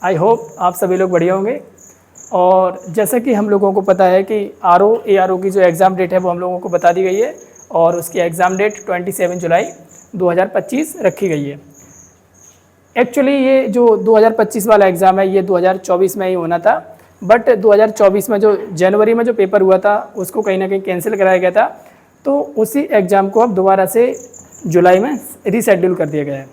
I hope आप सभी लोग बढ़िया होंगे। और जैसा कि हम लोगों को पता है कि ARO की जो एग्ज़ाम डेट है वो हम लोगों को बता दी गई है और उसकी एग्ज़ाम डेट 27 जुलाई 2025 रखी गई है। एक्चुअली ये जो 2025 वाला एग्ज़ाम है ये 2024 में ही होना था, बट 2024 में जो जनवरी में जो पेपर हुआ था उसको कहीं ना कहीं कैंसिल कराया गया था, तो उसी एग्ज़ाम को अब दोबारा से जुलाई में रीशेड्यूल कर दिया गया है।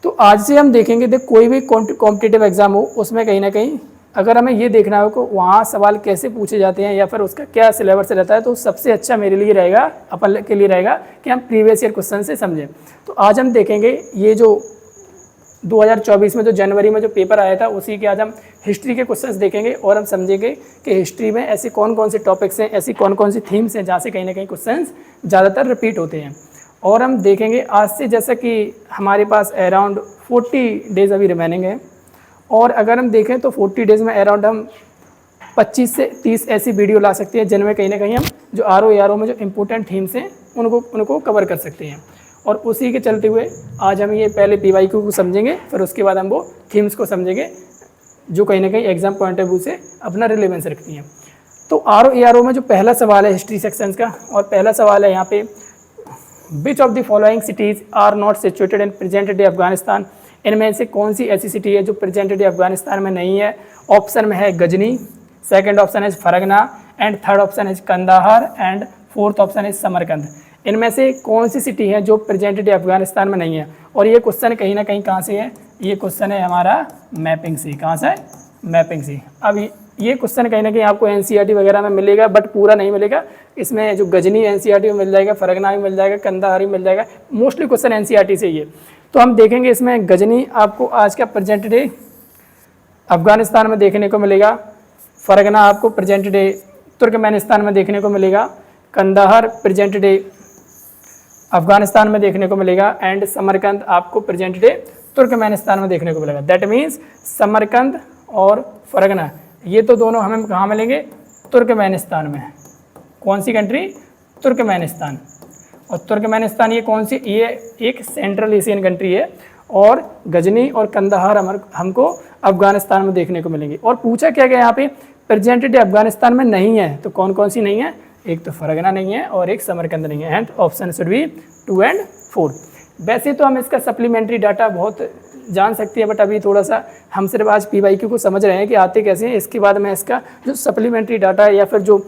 तो आज से हम देखेंगे देख कोई भी कॉम्पिटिटिव एग्ज़ाम हो उसमें कहीं ना कहीं अगर हमें ये देखना हो कि वहाँ सवाल कैसे पूछे जाते हैं या फिर उसका क्या सिलेबस रहता है, तो सबसे अच्छा मेरे लिए रहेगा, अपन के लिए रहेगा कि हम प्रीवियस ईयर क्वेश्चन से समझें। तो आज हम देखेंगे ये जो 2024 में जो जनवरी में जो पेपर आया था उसी के आज हम हिस्ट्री के क्वेश्चंस देखेंगे और हम समझेंगे कि हिस्ट्री में ऐसे कौन कौन से टॉपिक्स हैं, ऐसी कौन कौन सी थीम्स हैं जहाँ से कहीं ना कहीं क्वेश्चंस ज़्यादातर रिपीट होते हैं। और हम देखेंगे आज से, जैसा कि हमारे पास अराउंड 40 डेज़ अभी रिमेनिंग है, और अगर हम देखें तो 40 डेज़ में अराउंड हम 25 से 30 ऐसी वीडियो ला सकते हैं जिनमें कहीं ना कहीं हम जो ARO में जो इम्पोर्टेंट थीम्स हैं उनको कवर कर सकते हैं। और उसी के चलते हुए आज हम ये पहले PYQ को समझेंगे, फिर उसके बाद हम वो थीम्स को समझेंगे जो कहीं ना कहीं एग्जाम पॉइंट ऑफ व्यू से अपना रिलेवेंस रखती हैं। तो ARO में जो पहला सवाल है हिस्ट्री सेक्शंस का, और पहला सवाल है यहाँ पे, which of the following cities are not situated in present day Afghanistan. इनमें से कौन सी ऐसी सिटी है जो प्रेजेंट डे अफगानिस्तान में नहीं है। ऑप्शन में है गजनी, सेकंड ऑप्शन है फरगना, एंड थर्ड ऑप्शन है कंदाहार, एंड फोर्थ ऑप्शन है समरकंद। इनमें से कौन सी सिटी है जो प्रेजेंट डे अफगानिस्तान में नहीं है। और ये क्वेश्चन कहीं ना कहीं कहाँ से है, ये क्वेश्चन है हमारा मैपिंग से। कहाँ से? मैपिंग से। अब ये क्वेश्चन कहीं ना कहीं आपको NCERT वगैरह में मिलेगा, बट पूरा नहीं मिलेगा। इसमें जो गजनी NCERT में मिल जाएगा, फरगना भी मिल जाएगा, कंदाहार भी मिल जाएगा, मोस्टली क्वेश्चन NCERT से ही है। तो हम देखेंगे इसमें गजनी आपको आज का प्रेजेंट डे अफगानिस्तान में देखने को मिलेगा, फरगना आपको प्रेजेंट डे तुर्कमेनिस्तान में देखने को मिलेगा, कंदाहार प्रेजेंट डे अफगानिस्तान में देखने को मिलेगा, एंड समरकंद आपको प्रेजेंट डे तुर्कमेनिस्तान में देखने को मिलेगा। दैट मीन्स समरकंद और फरगना ये तो दोनों हमें कहाँ मिलेंगे, तुर्कमेनिस्तान में। कौन सी कंट्री? तुर्कमेनिस्तान। और तुर्कमेनिस्तान ये कौन सी, ये एक सेंट्रल एशियन कंट्री है। और गजनी और कंदाहार हमको अफगानिस्तान में देखने को मिलेंगे। और पूछा क्या गया यहाँ पे, प्रेजेंट डे अफगानिस्तान में नहीं है, तो कौन कौन सी नहीं है, एक तो फरगना नहीं है और एक समरकंद नहीं है, एंड ऑप्शन शुड बी 2 और 4। वैसे तो हम इसका सप्लीमेंट्री डाटा बहुत जान सकते हैं, बट अभी थोड़ा सा हम सिर्फ आज PYQ को समझ रहे हैं कि आते कैसे हैं। इसके बाद मैं इसका जो सप्लीमेंट्री डाटा है या फिर जो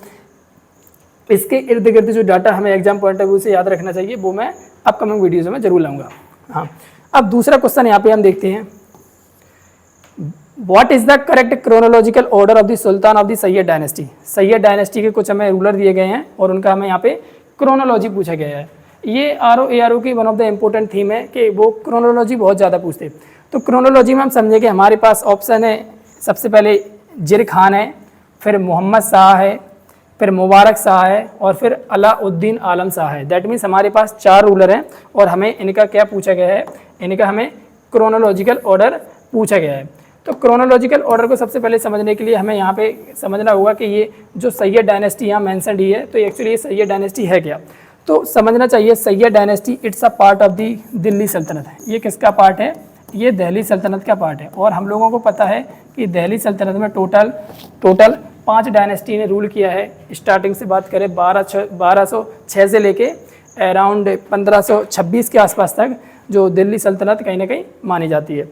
इसके इर्द गिर्द जो डाटा हमें एग्जाम पॉइंट ऑफ व्यू से याद रखना चाहिए वो मैं अपकमिंग वीडियोज़ में जरूर लाऊंगा। हाँ, अब दूसरा क्वेश्चन यहाँ पे हम देखते हैं, what is the correct chronological order of the Sultan of the Syed dynasty. Syed dynasty के कुछ हमें रूलर दिए गए हैं और उनका हमें यहाँ पे क्रोनोलॉजी पूछा गया है। ये ARO की one of the important theme है कि वो क्रोनोलॉजी बहुत ज़्यादा पूछते हैं। तो क्रोनोलॉजी में हम समझें कि हमारे पास ऑप्शन है, सबसे पहले जिर खान है, फिर मोहम्मद शाह है, फिर मुबारक शाह है, और फिर अलाउद्दीन आलम शाह है। दैट मीन्स हमारे पास 4 रूलर हैं और हमें इनका क्या पूछा गया है, इनका हमें क्रोनोलॉजिकल ऑर्डर पूछा गया है। तो क्रोनोलॉजिकल ऑर्डर को सबसे पहले समझने के लिए हमें यहाँ पे समझना होगा कि ये जो सैयद डायनेस्टी यहाँ मैंसनड ही है, तो एक्चुअली ये सैयद डायनेस्टी है क्या। तो समझना चाहिए Syed dynasty it's a part of the Delhi सल्तनत है। ये किसका पार्ट है, ये दिल्ली सल्तनत का पार्ट है। और हम लोगों को पता है कि दिल्ली सल्तनत में टोटल 5 डायनेस्टी ने रूल किया है। स्टार्टिंग से बात करें 1206 से लेके अराउंड 1526 के आसपास तक जो दिल्ली सल्तनत कहीं ना कहीं मानी जाती है।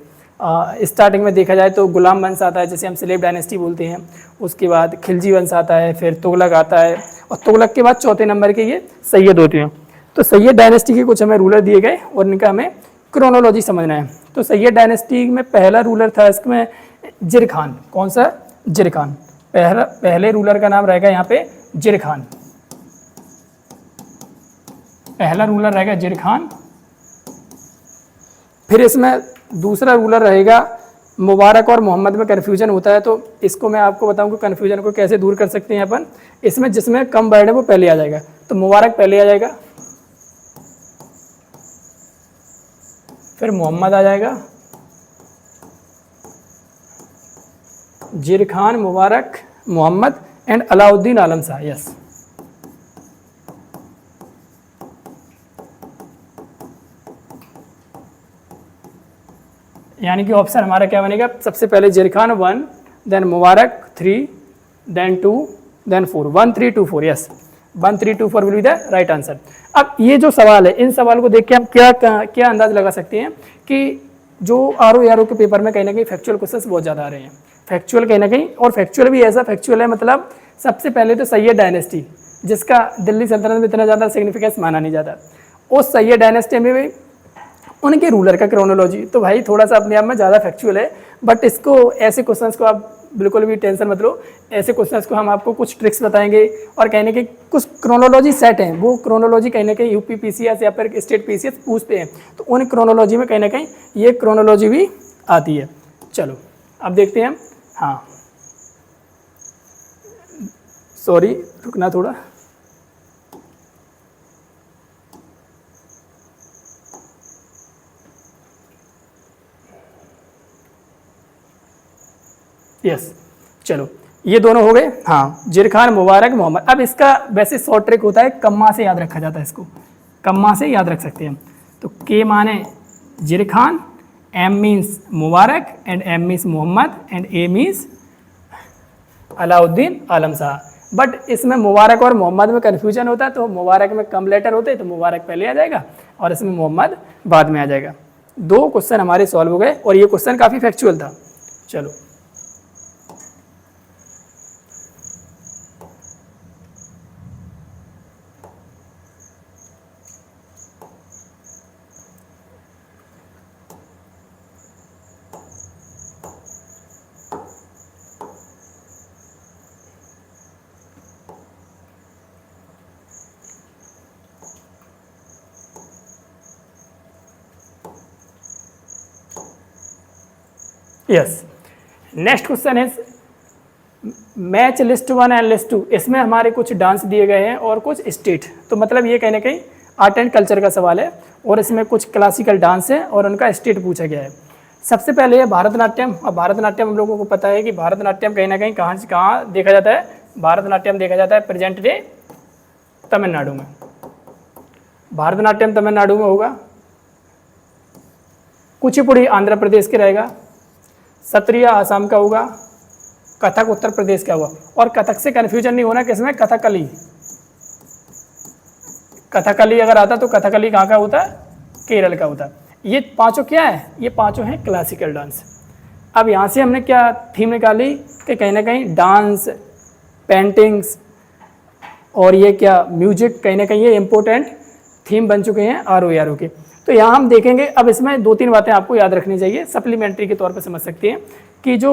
स्टार्टिंग में देखा जाए तो गुलाम वंश आता है, जैसे हम स्लेव डायनेस्टी बोलते हैं। उसके बाद खिलजी वंश आता है, फिर तुगलक आता है, और तुगलक के बाद चौथे नंबर के ये सैयद होते हैं। तो सैयद डायनेस्टी के कुछ हमें रूलर दिए गए और इनका हमें क्रोनोलॉजी समझना है। तो सैयद डायनेस्टी में पहला रूलर था इसमें जिर खान। कौन सा? जिर खान। पहले रूलर का नाम रहेगा यहाँ पे जिर खान। पहला रूलर रहेगा जिर खान। फिर इसमें दूसरा रूलर रहेगा मुबारक और मोहम्मद में कन्फ्यूजन होता है, तो इसको मैं आपको बताऊं कि कन्फ्यूजन को कैसे दूर कर सकते हैं अपन। इसमें जिसमें कम वर्ड है वो पहले आ जाएगा, तो मुबारक पहले आ जाएगा, फिर मोहम्मद आ जाएगा, जिर खान, मुबारक, मोहम्मद, एंड अलाउद्दीन आलम शाह। यस, यानी कि ऑप्शन हमारा क्या बनेगा, सबसे पहले Khizr Khan 1, then Mubarak 3, then 2, then 4, 1 3 2 4, yes 1 3 2 4 will be the right answer. अब ये जो सवाल है, इन सवाल को देख के हम क्या अंदाज लगा सकते हैं कि जो आर ओ के पेपर में कहीं ना कहीं फैक्चुअल क्वेश्चंस बहुत ज़्यादा आ रहे हैं, फैक्चुअल कहीं ना कहीं, और फैक्चुअल भी ऐसा फैक्चुअल है, मतलब सबसे पहले तो सैयद डायनेस्टी, जिसका दिल्ली सल्तनत में इतना ज़्यादा सिग्निफिकेंस माना नहीं जाता, उस सैयद डायनेस्टी में भी उनके रूलर का क्रोनोलॉजी, तो भाई थोड़ा सा अपने आप में ज़्यादा फैक्चुअल है। बट इसको ऐसे क्वेश्चंस को आप बिल्कुल भी टेंशन मत लो, ऐसे क्वेश्चंस को हम आपको कुछ ट्रिक्स बताएंगे, और कहीं ना कहीं कुछ क्रोनोलॉजी सेट हैं, वो क्रोनोलॉजी कहीं ना कहीं यूपी पीसीएस या फिर स्टेट पीसीएस पूछते हैं, तो उन क्रोनोलॉजी में कहीं ना कहीं ये क्रोनोलॉजी भी आती है। चलो अब देखते हैं हम, हाँ सॉरी रुकना थोड़ा, यस चलो ये दोनों हो गए, हाँ जिरखान मुबारक मोहम्मद। अब इसका वैसे शॉर्ट ट्रिक होता है, कम्मा से याद रखा जाता है, इसको कम्मा से याद रख सकते हैं हम। तो के माने Khizr Khan, M means Mubarak, and M means Mohammad, and A means Alauddin Alam Shah. But इसमें मुबारक और मोहम्मद में कन्फ्यूजन होता है, तो मुबारक में कम लेटर होते हैं, तो मुबारक पहले आ जाएगा और इसमें मोहम्मद बाद में आ जाएगा। 2 क्वेश्चन हमारे सॉल्व हो गए, और ये क्वेश्चन काफ़ी फैक्चुअल था। चलो yes, next question is match list 1 and list 2। इसमें हमारे कुछ डांस दिए गए हैं और कुछ स्टेट, तो मतलब ये कहीं ना कहीं आर्ट एंड कल्चर का सवाल है, और इसमें कुछ क्लासिकल डांस है और उनका स्टेट पूछा गया है। सबसे पहले है भारतनाट्यम। अब भारतनाट्यम हम लोगों को पता है कि भारतनाट्यम कहीं ना कहीं कहाँ से कहाँ देखा जाता है, भारतनाट्यम देखा जाता है प्रेजेंट डे तमिलनाडु में, भारतनाट्यम तमिलनाडु में होगा। कुचिपुड़ी आंध्र प्रदेश के रहेगा, सत्रिया आसाम का होगा, कथक उत्तर प्रदेश का हुआ, और कथक से कन्फ्यूजन नहीं होना किसमें, कथकली। कथकली अगर आता तो कथकली कहाँ का होता है, केरल का होता है। ये पांचों क्या है, ये पांचों हैं क्लासिकल डांस। अब यहाँ से हमने क्या थीम निकाली कि कहीं ना कहीं डांस, पेंटिंग्स और ये क्या म्यूजिक, कहीं ना कहीं ये इंपॉर्टेंट थीम बन चुके हैं आर ओ के। तो यहाँ हम देखेंगे, अब इसमें 2-3 बातें आपको याद रखनी चाहिए, सप्लीमेंट्री के तौर पर समझ सकते हैं कि जो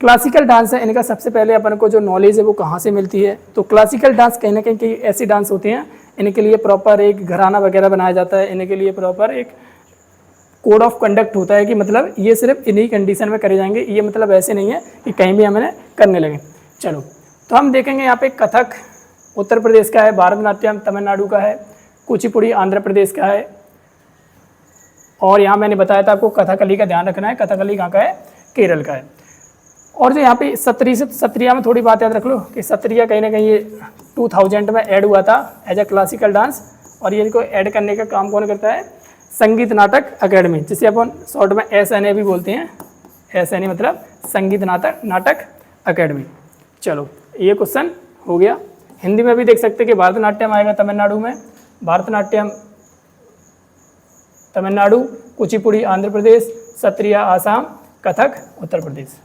क्लासिकल डांस है इनका सबसे पहले अपन को जो नॉलेज है वो कहाँ से मिलती है। तो क्लासिकल डांस कहीं ना कहीं ऐसे डांस होते हैं, इनके लिए प्रॉपर एक घराना वगैरह बनाया जाता है, इनके लिए प्रॉपर एक कोड ऑफ कंडक्ट होता है कि मतलब ये सिर्फ इन्हीं कंडीशन में करे जाएंगे, ये मतलब ऐसे नहीं है कि कहीं भी हमें करने लगे। चलो तो हम देखेंगे यहाँ पे कथक उत्तर प्रदेश का है, भारतनाट्यम तमिलनाडु का है, कुचिपुड़ी आंध्र प्रदेश का है, और यहाँ मैंने बताया था आपको कथकली का ध्यान रखना है, कथकली कहाँ का है, केरल का है। और जो यहाँ पे सत्रिया में थोड़ी बात याद रख लो कि सत्रिया कहीं ना कहीं ये 2000 में ऐड हुआ था एज अ क्लासिकल डांस, और ये इनको ऐड करने का काम कौन करता है, संगीत नाटक अकेडमी, जिसे अपन शॉर्ट में SNA भी बोलते हैं। SNA मतलब संगीत नाटक अकेडमी। चलो ये क्वेश्चन हो गया। हिंदी में भी देख सकते हैं कि भारतनाट्यम आएगा तमिलनाडु में, Bharatanatyam Tamil Nadu, Kuchipudi Andhra Pradesh, Sattriya Assam, Kathak Uttar Pradesh.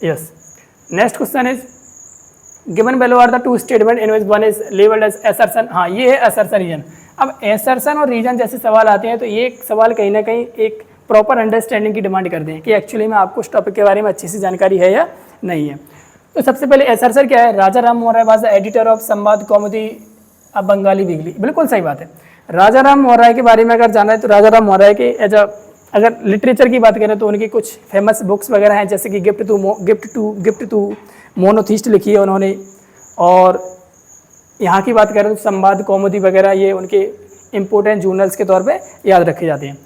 Yes, next question is given below are the two statement in which one is labeled as assertion। हाँ ये है assertion रीजन। अब assertion और रीजन जैसे सवाल आते हैं तो ये सवाल कहीं ना कहीं एक प्रॉपर अंडरस्टैंडिंग की डिमांड करते हैं कि एक्चुअली में आपको उस टॉपिक के बारे में अच्छी सी जानकारी है या नहीं है। तो सबसे पहले assertion क्या है, राजा Ram Mohan Roy was the editor of संवाद कौमुदी अब बंगाली वीकली। बिल्कुल सही बात है। राजा राम मोहन राय के बारे में अगर जाना है तो राजा राम मोहन राय के अगर लिटरेचर की बात करें तो उनकी कुछ फेमस बुक्स वगैरह हैं, जैसे कि गिफ्ट टू मोनोथिस्ट लिखी है उन्होंने, और यहाँ की बात करें तो संवाद कौमुदी वगैरह ये उनके इम्पोर्टेंट जर्नल्स के तौर पे याद रखे जाते हैं।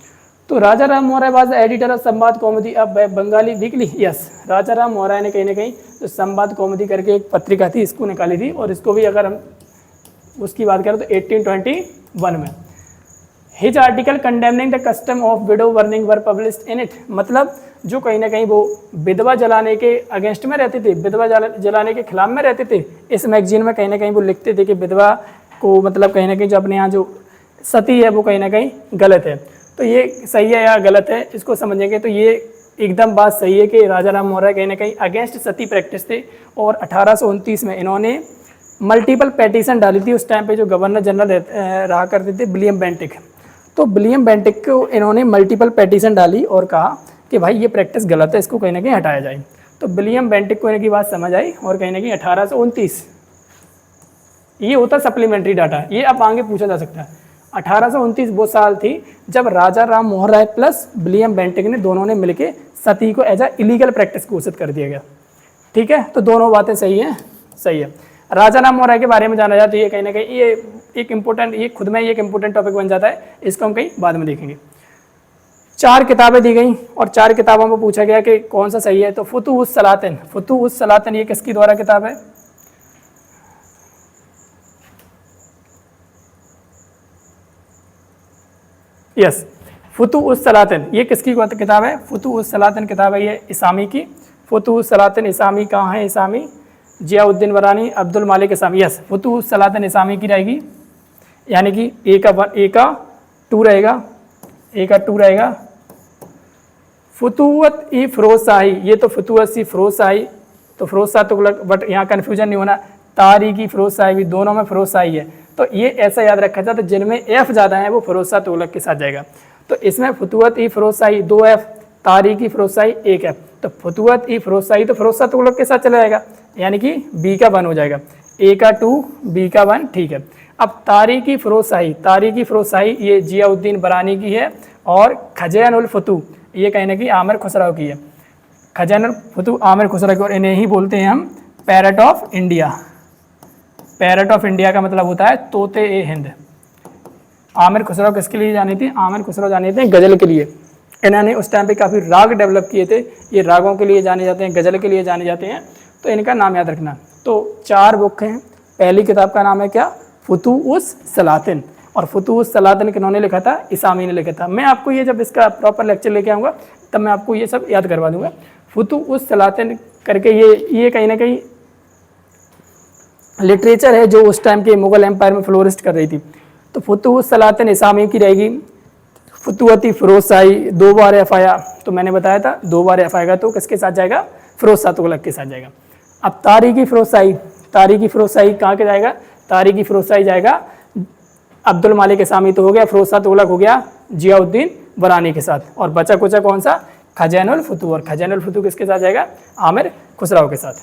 तो राजा Ram Mohan Roy was editor of संवाद कौमुदी अब बंगाली वीकली। यस, राजा राम मोहन राय ने कहीं ना कहीं तो संवाद कौमुदी करके एक पत्रिका थी, इसको निकाली थी। और इसको भी अगर हम उसकी बात करें तो 1821 में his article condemning the custom of window burning were published in it. मतलब जो कहीं ना कहीं वो विधवा जलाने के अगेंस्ट में रहते थे, विधवा जलाने के खिलाफ में रहते थे, इस मैगजीन में कहीं ना कहीं वो लिखते थे कि विधवा को मतलब कहीं ना कहीं जो अपने यहाँ जो सती है वो कहीं ना कहीं गलत है। तो ये सही है या गलत है इसको समझेंगे तो ये एकदम बात सही है कि राजा राम मोहन राय कहीं ना कहीं अगेंस्ट सती प्रैक्टिस थे। और 1829 में इन्होंने मल्टीपल पेटिशन डाली थी। उस टाइम पे जो गवर्नर जनरल रहा करते थे विलियम बेंटिक, तो विलियम बेंटिक को इन्होंने मल्टीपल पेटिशन डाली और कहा कि भाई ये प्रैक्टिस गलत है, इसको कहीं ना कहीं हटाया जाए। तो विलियम बेंटिक को इनकी बात समझ आई और कहीं ना कहीं 1829 ये होता सप्लीमेंट्री डाटा, ये अब आगे पूछा जा सकता है। 1829 वो साल थी जब राजा Ram Mohan Roy plus William Bentinck ने दोनों ने मिलकर सती को एज अ इलीगल प्रैक्टिस घोषित कर दिया गया। ठीक है, तो दोनों बातें सही हैं, सही है। राजा राम मोहन राय के बारे में जाना जाए तो ये कहीं ना कहीं ये एक इम्पोर्टेंट, ये खुद में एक इम्पोर्टेंट टॉपिक बन जाता है, इसको हम कहीं बाद में देखेंगे। 4 किताबें दी गई और 4 किताबों में पूछा गया कि कौन सा सही है। तो फुतूहुस सलातिन, फुतूहुस सलातिन ये किसकी द्वारा किताब है? यस, फुतूहुस सलातिन ये किसकी किताब है? फुतूहुस सलातिन किताब है ये इसामी की। फुतूहुस सलातिन इसामी कहाँ है? इसामी जियाउद्दीन वरानी, अब्दुल मालिक इसामी। यस, फुतूहुस सलातिन इसामी की रहेगी, यानी कि ए का 2 रहेगा, ए का 2 रहेगा। फुतूवत ई फिरोज शाही, ये तो फुतूवत सी फिरोज शाही, तो फिरोज शाह तुगलक, बट यहाँ कन्फ्यूजन नहीं होना, तारीखी फिरोज शाही भी, दोनों में फिरोज शाही है। तो ये ऐसा याद रखा जाता है जिनमें एफ ज़्यादा है वो फिरोज शाह तुगलक के साथ जाएगा। तो इसमें फुतूवत ई फिरोज शाही 2 एफ, तारीखी फिरोज शाही 1 एफ। तो फुतूवत ई फिरोज शाही तो फिरोज शाह तुगलक के साथ चला जाएगा, यानी कि बी का 1 हो जाएगा, ए का 2 बी का 1। ठीक है, अब तारीखी फिरोज शाही ये जियाउद्दीन बरानी की है और खजैन उल फतू ये कहीं ना कहीं आमिर खुसरो की है। खजैन उल फतू आमिर खुसरो की, और इन्हें ही बोलते हैं हम parrot of India. Parrot of India का मतलब होता है तोते ए हिंद। आमिर खुसरो किसके लिए जाने थे? आमिर खुसरो जाने थे गज़ल के लिए। इन्होंने उस टाइम पे काफ़ी राग डेवलप किए थे, ये रागों के लिए जाने जाते हैं, गज़ल के लिए जाने जाते हैं, तो इनका नाम याद रखना। तो 4 बुक हैं। पहली किताब का नाम है क्या? फुतूहुस सलातिन, और फुतूहुस सलातिन किन्होंने लिखा था? इसामी ने लिखा था। मैं आपको ये जब इसका प्रॉपर लेक्चर लेके आऊँगा तब मैं आपको ये सब याद करवा दूंगा। फुतूहुस सलातिन करके ये कहीं ना कहीं लिटरेचर है जो उस टाइम के मुगल एम्पायर में फ्लोरिस्ट कर रही थी। तो फुतूहुस सलातिन इसामी की रहेगी। फुतूवती फिरोज शाही 2 बार एफ आया, तो मैंने बताया था 2 बार एफ आएगा तो किसके साथ जाएगा? फिरोज शाह तुगलक के साथ जाएगा। अब तारीखी फिरोज शाही कहाँ के जाएगा? तारीखी फिरोज शाही जाएगा अब्दुल मालिक इसामी तो हो गया, फिरोज शाह तुगलक हो गया जियाउद्दीन वरानी के साथ, और बचा कुचा कौन सा? खजैन उल फतू, और खजैन उल फतू किसके साथ जाएगा? आमिर खुसरो के साथ।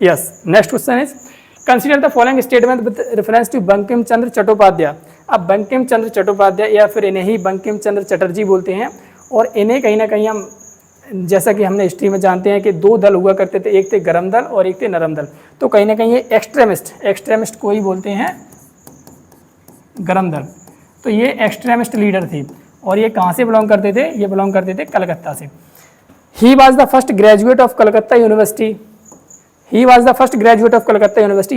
Yes, next question is consider the following statement with reference to Bankim Chandra Chattopadhyay. अब बंकिम चंद्र चट्टोपाध्याय या फिर इन्हें ही बंकिम चंद्र चटर्जी बोलते हैं, और इन्हें कहीं ना कहीं हम जैसा कि हमने हिस्ट्री में जानते हैं कि 2 दल हुआ करते थे, एक थे गरम दल और एक थे नरम दल। तो कहीं ना कहीं ये एक्सट्रीमिस्ट को ही बोलते हैं गरम दल। तो ये एक्सट्रीमिस्ट लीडर थी, और ये कहाँ से बिलोंग करते थे? ये बिलोंग करते थे कलकत्ता से। He was the first graduate of Calcutta university.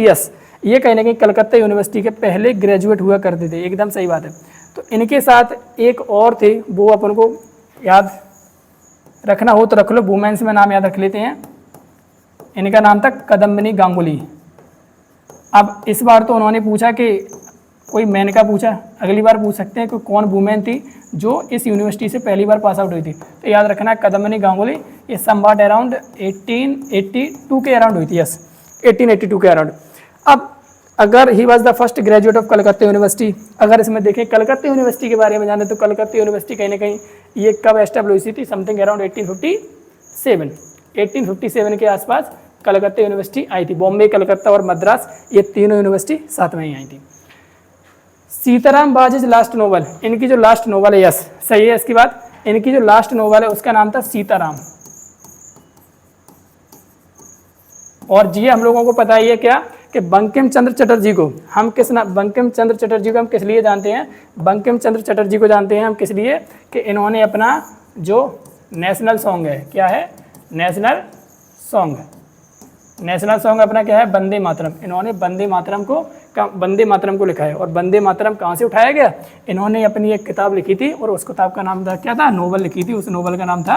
Yes, ये कहीं ना कहीं कलकत्ता यूनिवर्सिटी के पहले ग्रेजुएट हुआ करते थे, एकदम सही बात है। तो इनके साथ एक और थे, वो अपन को याद रखना हो तो रख लो, वुमेन्स में नाम याद रख लेते हैं। इनका नाम था कदम्बिनी गांगुली। अब इस बार तो उन्होंने पूछा कि कोई मैन का पूछा, अगली बार पूछ सकते हैं कि कौन वुमेन थी जो इस यूनिवर्सिटी से पहली बार पास आउट हुई थी। तो याद रखना कदम्बिनी गांगुली, ये समवाट अराउंड 1882 के अराउंड हुई थी। यस, 1882 के अराउंड। अब अगर he was the first graduate of Calcutta university, अगर इसमें देखें कलकत्ता यूनिवर्सिटी के बारे में जाने तो कलकत्ता यूनिवर्सिटी कहीं ना कहीं ये कब एस्टेब्लिश हुई थी? समथिंग अराउंड 1857 के आसपास कलकत्ता यूनिवर्सिटी आई थी। बॉम्बे, कलकत्ता और मद्रास, ये तीनों यूनिवर्सिटी साथ में ही आई थी। सीताराम बाजीज लास्ट नोवेल, इनकी जो लास्ट नोवेल है, यस सही है इसकी बात, इनकी जो लास्ट नोवेल है उसका नाम था सीताराम। और जी हम लोगों को पता ही है क्या कि बंकिम चंद्र चटर्जी को हम बंकिम चंद्र चटर्जी को हम किस लिए जानते हैं? बंकिम चंद्र चटर्जी को जानते हैं हम किस लिए कि इन्होंने अपना जो नेशनल सॉन्ग है, क्या है? नेशनल सॉन्ग अपना क्या है? वंदे मातरम। इन्होंने वंदे मातरम को लिखा है। और वंदे मातरम कहाँ से उठाया गया? इन्होंने अपनी एक किताब लिखी थी और उस किताब का नाम था, क्या था? नोवेल लिखी थी। उस नोवेल का नाम था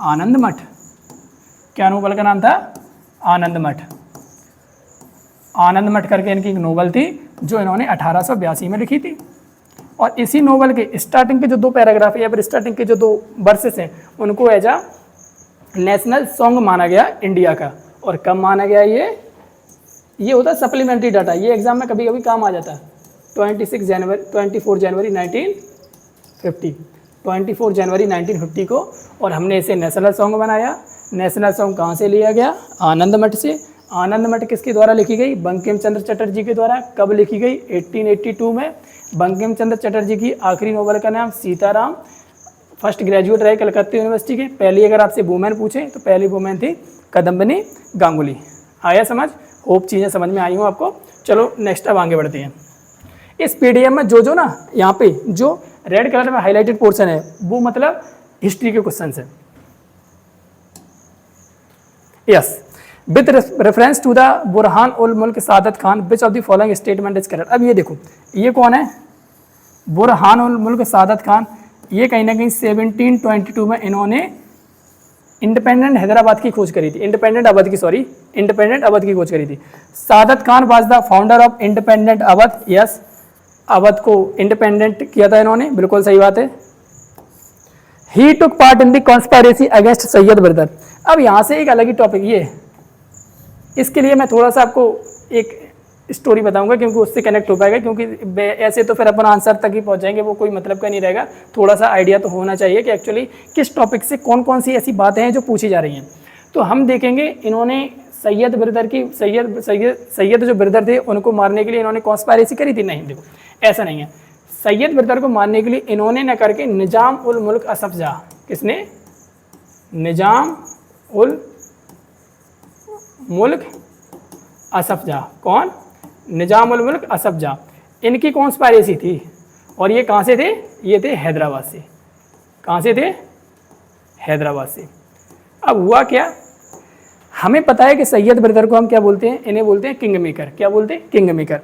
आनंद मठ। क्या नोवेल का नाम था? आनंद मठ करके इनकी एक नोवेल थी जो इन्होंने 1882 में लिखी थी। और इसी नोवेल के स्टार्टिंग के जो 2 पैराग्राफ या फिर स्टार्टिंग के जो 2 वर्सेस हैं उनको एज आ नेशनल सॉन्ग माना गया इंडिया का। और कब माना गया? ये होता है सप्लीमेंट्री डाटा। ये एग्जाम में कभी कभी काम आ जाता है। 24 जनवरी 1950 को, और हमने इसे नेशनल सॉन्ग बनाया। नेशनल सॉन्ग कहाँ से लिया गया? आनंद मठ से। आनंद मठ किसके द्वारा लिखी गई? बंकिम चंद्र चटर्जी के द्वारा। कब लिखी गई? 1882 में। बंकिम चंद्र चटर्जी की आखिरी नोवेल का नाम सीताराम। फर्स्ट ग्रेजुएट रहे कलकत्ता यूनिवर्सिटी के। पहली अगर आपसे वुमेन पूछे तो पहली वुमेन थी कदम्बिनी गांगुली। आया समझ? होप चीज़ें समझ में आई हूँ आपको। चलो नेक्स्ट अब आगे बढ़ते हैं। इस पीडीएफ में जो ना यहाँ पे जो रेड कलर में हाईलाइटेड पोर्शन है वो मतलब हिस्ट्री के क्वेश्चन है। Yes, with reference to the Burhan ul Mulk Saadat Khan which of the following statement is correct. अब ये देखो, ये कौन है? बुरहान उल मुल्क सादत खान। ये कहीं ना कहीं 1722 में इन्होंने इंडिपेंडेंट हैदराबाद की खोज करी थी। इंडिपेंडेंट अवध की खोज करी थी। Saadat Khan was the founder of independent Awadh. Yes, Awadh को इंडिपेंडेंट किया था इन्होंने, बिल्कुल सही बात है। He took part in the conspiracy against Syed brother. अब यहाँ से एक अलग ही टॉपिक ये, इसके लिए मैं थोड़ा सा आपको एक स्टोरी बताऊंगा क्योंकि उससे कनेक्ट हो पाएगा, क्योंकि ऐसे तो फिर अपन आंसर तक ही पहुंच जाएंगे, वो कोई मतलब का नहीं रहेगा। थोड़ा सा आइडिया तो होना चाहिए कि एक्चुअली किस टॉपिक से कौन कौन सी ऐसी बातें हैं जो पूछी जा रही हैं। तो हम देखेंगे इन्होंने सैयद ब्रदर की सैयद जो ब्रदर थे उनको मारने के लिए इन्होंने कॉन्स्पिरेसी करी थी? नहीं, देखो ऐसा नहीं है। सैयद ब्रदर को मारने के लिए इन्होंने न करके निजाम उल मुल्क असफ जहाँ, किसने? निजाम उल मुल्क असफ जहाँ। कौन? निजाम उल मुल्क असफ जहाँ। इनकी कॉन्स्पिरेसी थी। और ये कहाँ से थे? ये थे हैदराबाद से। कहाँ से थे? हैदराबाद से। अब हुआ क्या, हमें पता है कि सैयद ब्रदर को हम क्या बोलते हैं? इन्हें बोलते हैं किंग मेकर। क्या बोलते हैं? King maker.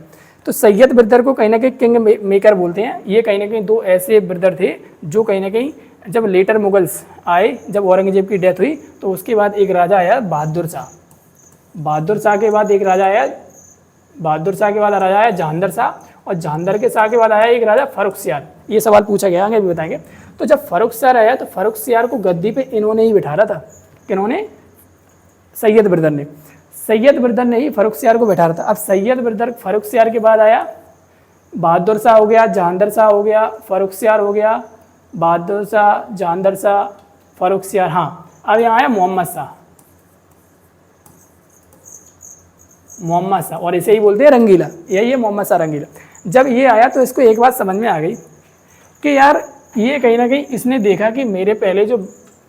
तो सैयद ब्रदर को कहीं ना कहीं किंग मेकर बोलते हैं। ये कहीं ना कहीं 2 ऐसे ब्रदर थे जो कहीं ना कहीं जब लेटर मुगल्स आए, जब औरंगजेब की डेथ हुई तो उसके बाद एक राजा आया बहादुर शाह। बहादुर शाह के बाद राजा आया जहांदर शाह, और जहांदर के शाह के बाद आया एक राजा फर्रुखसियार। ये सवाल पूछा गया, आगे भी बताएंगे। तो जब फर्रुखसियार आया तो फर्रुखसियार को गद्दी पे इन्होंने ही बिठाया था। किन्होंने? सैयद ब्रदर ने ही फर्रुखसियार को बैठाया था। अब सैयद ब्रदर फर्रुखसियार के बाद आया बहादुर शाह हो गया, जहांदर शाह हो गया, फर्रुखसियार हो गया, बहादुर शाह, जहांदर शाह, फर्रुखसियार। हाँ, अब यहाँ आया मोहम्मद शाह। और इसे ही बोलते हैं रंगीला। यही है मोहम्मद शाह रंगीला। जब ये आया तो इसको एक बात समझ में आ गई कि यार ये कहीं ना कहीं इसने देखा कि मेरे पहले जो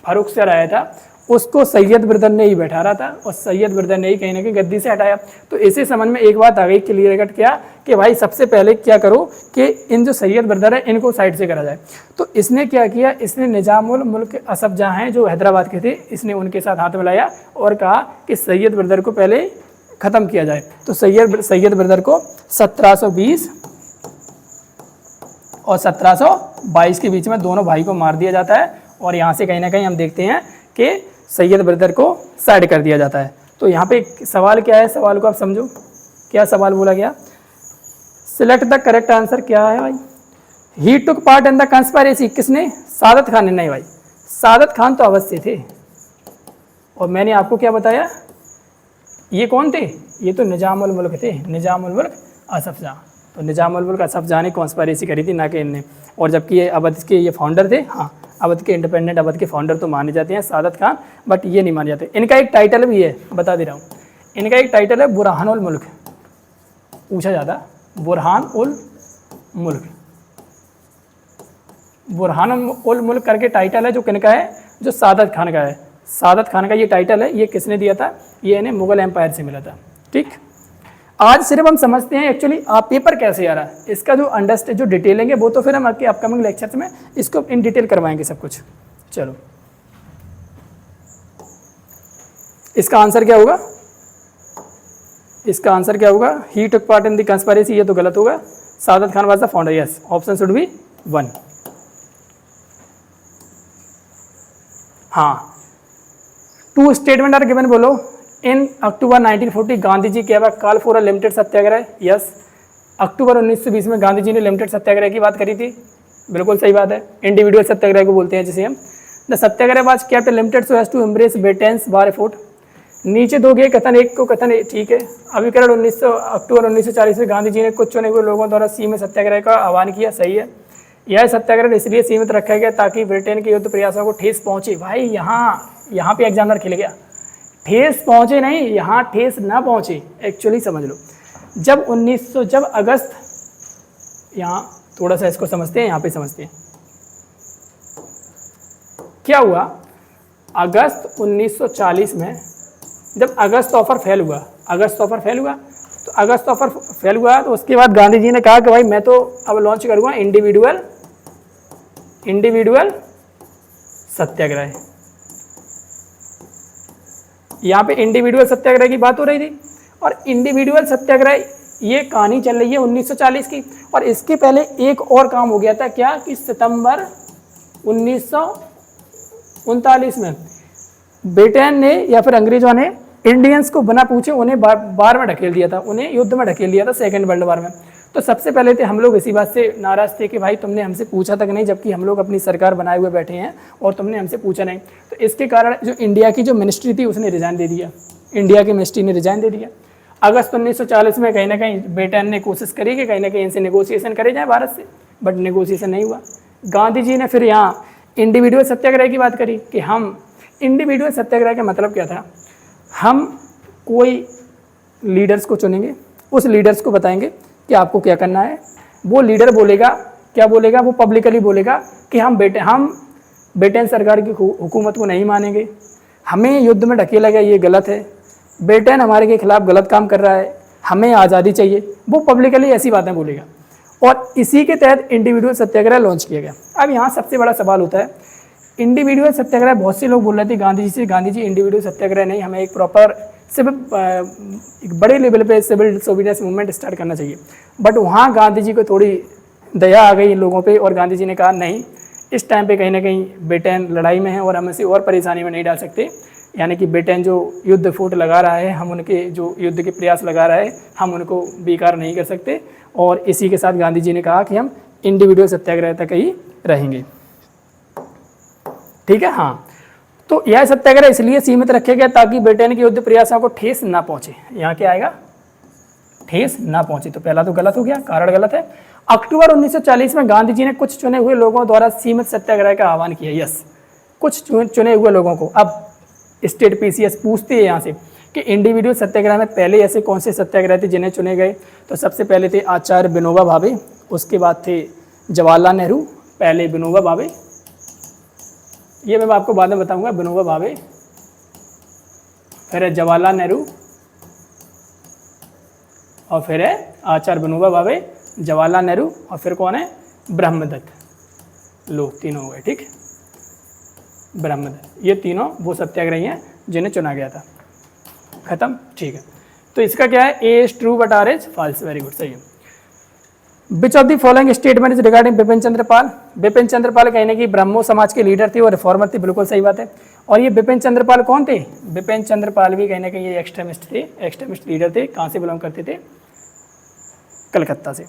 फर्रुखसियार आया था उसको सैयद ब्रदर ने ही बैठा रहा था और सैयद ब्रदर ने ही कहीं ना कहीं गद्दी से हटाया। तो इसे समझ में एक बात आ गई, क्लियर कट किया कि भाई सबसे पहले क्या करो कि इन जो सैयद ब्रदर है इनको साइड से करा जाए। तो इसने क्या किया, इसने निजामुल मुल्क असफ जहाँ हैं जो हैदराबाद के थे, इसने उनके साथ हाथ मिलाया और कहा कि सैयद ब्रदर को पहले ख़त्म किया जाए। तो सैयद ब्रदर को 1720 और 1722 के बीच में दोनों भाई को मार दिया जाता है। और यहाँ से कहीं ना कहीं हम देखते हैं कि सैयद ब्रदर को साइड कर दिया जाता है। तो यहाँ पे सवाल क्या है, सवाल को आप समझो, क्या सवाल बोला गया? Select the correct answer. क्या है भाई? He took part in the conspiracy. किसने? सादत खान ने। नहीं भाई, सादत खान तो अवश्य थे। और मैंने आपको क्या बताया, ये कौन थे? ये तो निजामुल मुल्क थे, निजामुल मुल्क असफ जहाँ। तो निजामुल मुल्क असफ जहाँ ने कॉन्स्पिरेसी करी थी, ना कि इनने। और जबकि ये अवध के ये फाउंडर थे। हाँ, अवध के इंडिपेंडेंट अवध के फाउंडर तो माने जाते हैं सादत खान, बट ये नहीं माने जाते। इनका एक टाइटल भी है, बता दे रहा हूँ, इनका एक टाइटल है बुरहान उल मुल्क। पूछा जाता बुरहान उल मुल्क। बुरहान उल मुल्क करके टाइटल है जो किनका है? जो सादत खान का है। सादत खान का ये टाइटल है। ये किसने दिया था? ये इन्हें मुगल एम्पायर से मिला था। ठीक, आज सिर्फ हम समझते हैं एक्चुअली आप पेपर कैसे आ रहा है, इसका जो अंडरस्टैंड जो डिटेलिंग है वो तो फिर हम आपके अपकमिंग लेक्चर्स में इसको इन डिटेल करवाएंगे सब कुछ। चलो इसका आंसर क्या होगा, इसका आंसर क्या होगा, he took part in the conspiracy, ये तो गलत होगा। Saadat Khan was the founder, yes option should be 1। हाँ, 2 स्टेटमेंट आर गिवन, बोलो। इन अक्टूबर 1940 गांधी जी क्या call for a limited satyagraha, yes. October 1920 में गांधी जी ने लिमिटेड सत्याग्रह की बात करी थी, बिल्कुल सही बात है। इंडिविजुअल सत्याग्रह को बोलते हैं जिसे हम। The satyagraha was kept limited so as to embrace Britain's war effort. नीचे दो गए कथन, एक को कथन ठीक है। अभिकरण 1900 अक्टूबर 1940 में गांधी जी ने कुछ चुने हुए लोगों द्वारा सीमित सत्याग्रह का आह्वान किया, सही है। यह सत्याग्रह इसलिए सीमित रखा गया ताकि ब्रिटेन के युद्ध प्रयासों को ठेस पहुंचे। भाई यहाँ पे एग्जामिनर खिल गया, ठेस पहुंचे नहीं, यहाँ ठेस ना पहुंचे, एक्चुअली समझ लो। जब अगस्त, यहाँ थोड़ा सा इसको समझते हैं, यहाँ पे समझते हैं क्या हुआ। अगस्त 1940 में जब अगस्त ऑफर फेल हुआ, तो उसके बाद गांधी जी ने कहा कि भाई मैं तो अब लॉन्च करूंगा इंडिविजुअल सत्याग्रह। यहाँ पे इंडिविजुअल सत्याग्रह की बात हो रही थी, और इंडिविजुअल सत्याग्रह ये कहानी चल रही है 1940 की। और इसके पहले एक और काम हो गया था, क्या कि सितंबर 1939 में ब्रिटेन ने या फिर अंग्रेजों ने इंडियंस को बिना पूछे उन्हें बार में ढकेल दिया था, उन्हें युद्ध में ढकेल दिया था, सेकेंड वर्ल्ड वॉर में। तो सबसे पहले थे हम लोग इसी बात से नाराज थे कि भाई तुमने हमसे पूछा तक नहीं, जबकि हम लोग अपनी सरकार बनाए हुए बैठे हैं और तुमने हमसे पूछा नहीं। तो इसके कारण जो इंडिया की जो मिनिस्ट्री थी उसने रिजाइन दे दिया, इंडिया की मिनिस्ट्री ने रिजाइन दे दिया। अगस्त 1940 में कहीं ना कहीं ब्रिटेन ने कोशिश करी कि कहीं ना कहीं इनसे नेगोशिएशन करे जाए भारत से, बट नेगोशिएशन नहीं हुआ। गांधी जी ने फिर यहाँ इंडिविजुअल सत्याग्रह की बात करी कि हम इंडिविजुअल सत्याग्रह का मतलब क्या था, हम कोई लीडर्स को चुनेंगे, उस लीडर्स को बताएंगे कि आपको क्या करना है। वो लीडर बोलेगा, क्या बोलेगा, वो पब्लिकली बोलेगा कि हम ब्रिटेन सरकार की हुकूमत को नहीं मानेंगे, हमें युद्ध में ढकेला गया, ये गलत है, ब्रिटेन हमारे के खिलाफ गलत काम कर रहा है, हमें आज़ादी चाहिए। वो पब्लिकली ऐसी बातें बोलेगा, और इसी के तहत इंडिविजुअल सत्याग्रह लॉन्च किया गया। अब यहाँ सबसे बड़ा सवाल होता है, इंडिविजुअल सत्याग्रह, बहुत से लोग बोल रहे थे गांधी जी से, गांधी जी इंडिविजुअल सत्याग्रह नहीं, हमें एक प्रॉपर एक बड़े लेवल पे सिविल डिसोबीडियंस मूवमेंट स्टार्ट करना चाहिए। बट वहाँ गांधी जी को थोड़ी दया आ गई इन लोगों पे, और गांधी जी ने कहा नहीं, इस टाइम पे कहीं ना कहीं ब्रिटेन लड़ाई में है और हम इसे और परेशानी में नहीं डाल सकते। यानी कि ब्रिटेन जो युद्ध फूट लगा रहा है, हम उनके जो युद्ध के प्रयास लगा रहा है, हम उनको बेकार नहीं कर सकते। और इसी के साथ गांधी जी ने कहा कि हम इंडिविजुअल सत्याग्रह तक ही रहेंगे, ठीक है। हाँ, तो यह सत्याग्रह इसलिए सीमित रखे गए ताकि ब्रिटेन के युद्ध प्रयासों को ठेस ना पहुंचे। यहाँ क्या आएगा, ठेस ना पहुंचे। तो पहला तो गलत हो गया, कारण गलत है। अक्टूबर 1940 में गांधी जी ने कुछ चुने हुए लोगों द्वारा सीमित सत्याग्रह का आह्वान किया, यस, कुछ चुने हुए लोगों को। अब स्टेट पीसीएस पूछते हैं यहाँ से कि इंडिविजुअल सत्याग्रह में पहले ऐसे कौन से सत्याग्रह थे जिन्हें चुने गए। तो सबसे पहले थे आचार्य विनोबा भावे, उसके बाद थे जवाहरलाल नेहरू, पहले विनोबा भावे, ये मैं आपको बाद में बताऊंगा, विनोबा भावे, फिर है जवाहरलाल नेहरू, और फिर है आचार्य विनोबा भावे, जवाहरलाल नेहरू, और फिर कौन है, ब्रह्मदत्त। लोग तीनों हो गए, ठीक है, ब्रह्मदत्त। ये तीनों वो सत्याग्रही हैं जिन्हें चुना गया था। खत्म, ठीक है। तो इसका क्या है, A is true but R is false. Very good, सही है। Which of the following statement is regarding Bipin Chandra Pal. Bipin Chandra Pal कहने की ब्रह्मो समाज के लीडर थे और रिफॉर्मर थे, बिल्कुल सही बात है। और ये बिपिन चंद्र पाल कौन थे, बिपिन चंद्र पाल भी कहीं ना कहीं ये एक्सट्रीमिस्ट थे, एक्सट्रीमिस्ट लीडर थे। कहाँ से बिलोंग करते थे, कलकत्ता से।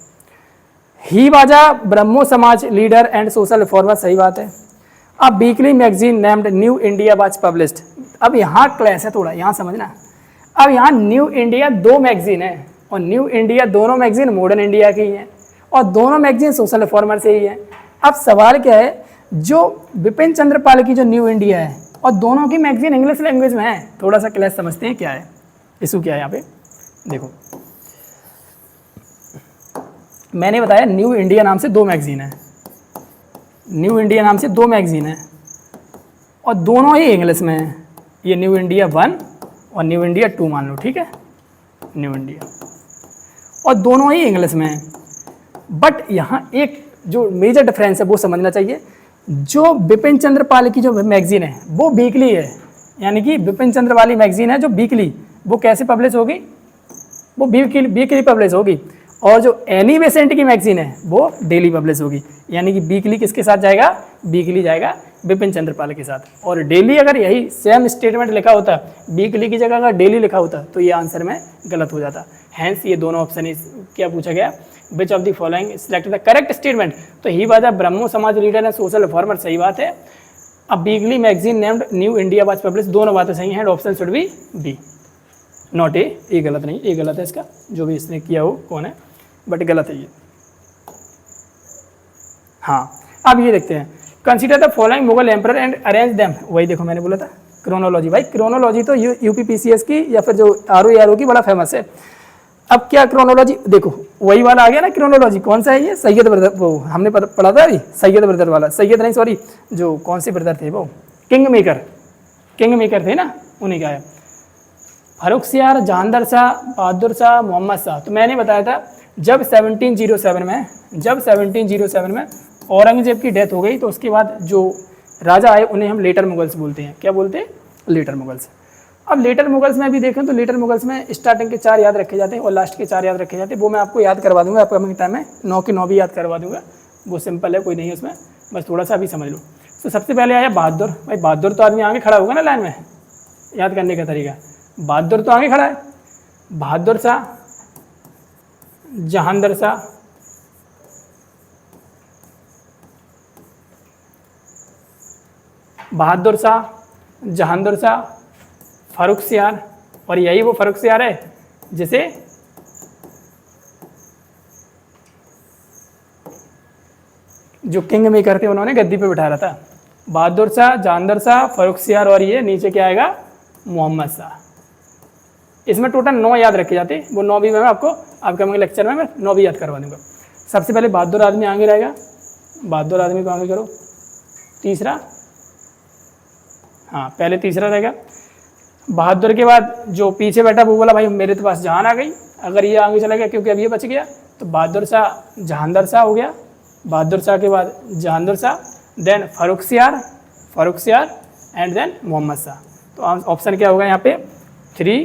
ही वाजा ब्रह्मो समाज लीडर एंड सोशल रिफॉर्मर, सही बात है। अब weekly magazine named new India was published. अब यहाँ क्लैश है थोड़ा, यहाँ समझना। अब यहाँ न्यू इंडिया दो मैगजीन है, और न्यू इंडिया दोनों मैगजीन मॉडर्न इंडिया की हैं, और दोनों मैगजीन सोशल रिफॉर्मर से ही है। अब सवाल क्या है, जो बिपिन चंद्र पाल की जो न्यू इंडिया है और दोनों की मैगजीन इंग्लिश लैंग्वेज में है, थोड़ा सा क्लैश समझते हैं क्या है, इशू क्या है यहाँ पे। देखो, मैंने बताया न्यू इंडिया नाम से दो मैगजीन है, न्यू इंडिया नाम से दो मैगजीन है, और दोनों ही इंग्लिश में है। ये न्यू इंडिया 1 और न्यू इंडिया 2 मान लो, ठीक है, न्यू इंडिया। और दोनों ही इंग्लिश में हैं। बट यहाँ एक जो मेजर डिफरेंस है वो समझना चाहिए, जो बिपिन चंद्र पाल की जो मैगजीन है वो वीकली है, यानी कि बिपिन चंद्र वाली मैगजीन है जो वीकली, वो कैसे पब्लिश होगी, वो वीकली पब्लिश होगी। और जो एनी बेसेंट की मैगजीन है वो डेली पब्लिश होगी, यानी कि वीकली किसके साथ जाएगा, वीकली जाएगा बिपिन चंद्र पाल के साथ। और डेली अगर यही सेम स्टेटमेंट लिखा होता, वीकली की जगह अगर डेली लिखा होता तो ये आंसर में गलत हो जाता। हैंस ये दोनों ऑप्शन क्या पूछा गया, विच of the following select the correct statement. तो ही बात है, ब्रह्मो समाज लीडर एंड सोशल रिफॉर्मर, सही बात है। अब weekly magazine named new India was publish, दोनों बातें सही हैं, option should be B, not A. ये गलत नहीं, ये गलत है इसका, जो भी इसने किया हो कौन है, बट गलत है ये। हाँ, अब ये देखते हैं, consider the following Mughal emperor and arrange them, वही देखो मैंने बोला था क्रोनोलॉजी। भाई क्रोनोलॉजी तो यूपीपीसीएस की या फिर जो आरओ की बड़ा फेमस है। अब क्या क्रोनोलॉजी, देखो वही वाला आ गया ना क्रोनोलॉजी, कौन सा है ये, सैयद ब्रदर, वो हमने पढ़ा था अभी, सैयद ब्रदर वाला, सैयद नहीं सॉरी, जो कौन से ब्रदर थे वो, किंग मेकर थे ना, उन्हीं का है। फर्रुखसियार, जहांदर शाह, बहादुर शाह, मोहम्मद शाह। तो मैंने बताया था जब 1707 में औरंगजेब की डेथ हो गई तो उसके बाद जो राजा आए उन्हें हम लेटर मुगल्स बोलते हैं। क्या बोलते हैं, लेटर मुगल्स। अब लेटर मुगल्स में भी देखें तो लेटर मुगल्स में स्टार्टिंग के 4 याद रखे जाते हैं और लास्ट के 4 याद रखे जाते हैं। वो मैं आपको याद करवा दूंगा, अपकमिंग टाइम में 9 के 9 भी याद करवा दूंगा, वो सिंपल है, कोई नहीं है उसमें, बस थोड़ा सा अभी समझ लो। तो सबसे पहले आया बहादुर। भाई बहादुर तो आदमी आगे खड़ा होगा ना लाइन में, याद करने का तरीका, बहादुर तो आगे खड़ा है। बहादुर शाह, जहांदर शाह, बहादुर शाह, जहांदर शाह, फर्रुखसियार, और यही वो फर्रुखसियार है जिसे जो किंग मेकर थे उन्होंने गद्दी पे बिठाया था। बहादुर शाह, जहांदर शाह, फर्रुखसियार, और ये नीचे क्या आएगा, मोहम्मद शाह। इसमें टोटल 9 याद रखे जाते, वो 9 भी मैं आपको अपकमिंग लेक्चर में मैं 9 भी याद करवा दूंगा। सबसे पहले बहादुर आदमी आगे रहेगा, बहादुर आदमी को आगे करो। तीसरा, हाँ पहले तीसरा रहेगा। बहादुर के बाद जो पीछे बैठा वो बोला भाई मेरे तो पास जान आ गई, अगर ये आगे चला गया क्योंकि अब ये बच गया, तो बहादुर शाह, जहांदर शाह हो गया। बहादुर शाह के बाद Jahandar Shah, then Farrukhsiyar and then Mohammad Shah. तो ऑप्शन क्या होगा यहाँ पे, 3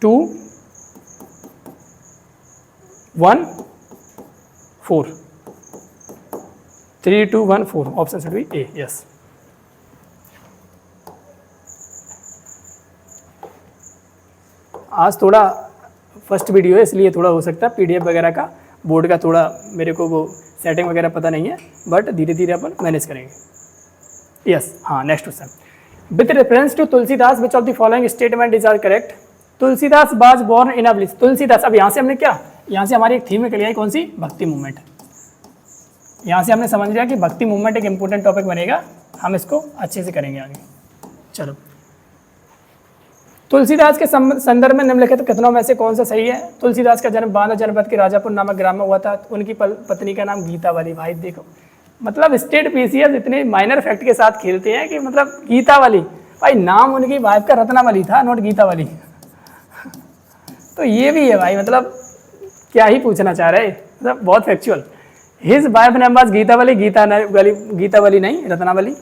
2 1 4, 3 2 1 4, option should B A, yes. आज थोड़ा फर्स्ट वीडियो है इसलिए थोड़ा हो सकता है पीडीएफ वगैरह का, बोर्ड का थोड़ा मेरे को वो सेटिंग वगैरह पता नहीं है, बट धीरे धीरे अपन मैनेज करेंगे। यस, हाँ next question, with reference to Tulsidas which of the following statement is are correct. Tulsidas was born in a village. Tulsidas, अब यहाँ से हमने क्या, यहाँ से हमारी एक थीम निकल आई, कौन सी, भक्ति मूवमेंट। यहाँ से हमने समझ लिया कि भक्ति मूवमेंट एक इंपॉर्टेंट टॉपिक बनेगा, हम इसको अच्छे से करेंगे आगे। चलो, तुलसीदास के संदर्भ में निम्नलिखित कथनों में से कौन सा सही है। तुलसीदास का जन्म बांदा जनपद के राजापुर नामक ग्राम में हुआ था। उनकी पत्नी का नाम गीतावली। भाई देखो, मतलब स्टेट पीसीएस इतने माइनर फैक्ट के साथ खेलते हैं कि मतलब गीतावली, भाई नाम उनकी वाइफ का रत्नावली था, नॉट गीतावली। तो ये भी है भाई, मतलब क्या ही पूछना चाह रहे, मतलब बहुत factual. His wife name was Gitavali, Gitavali नहीं, Ratnavali.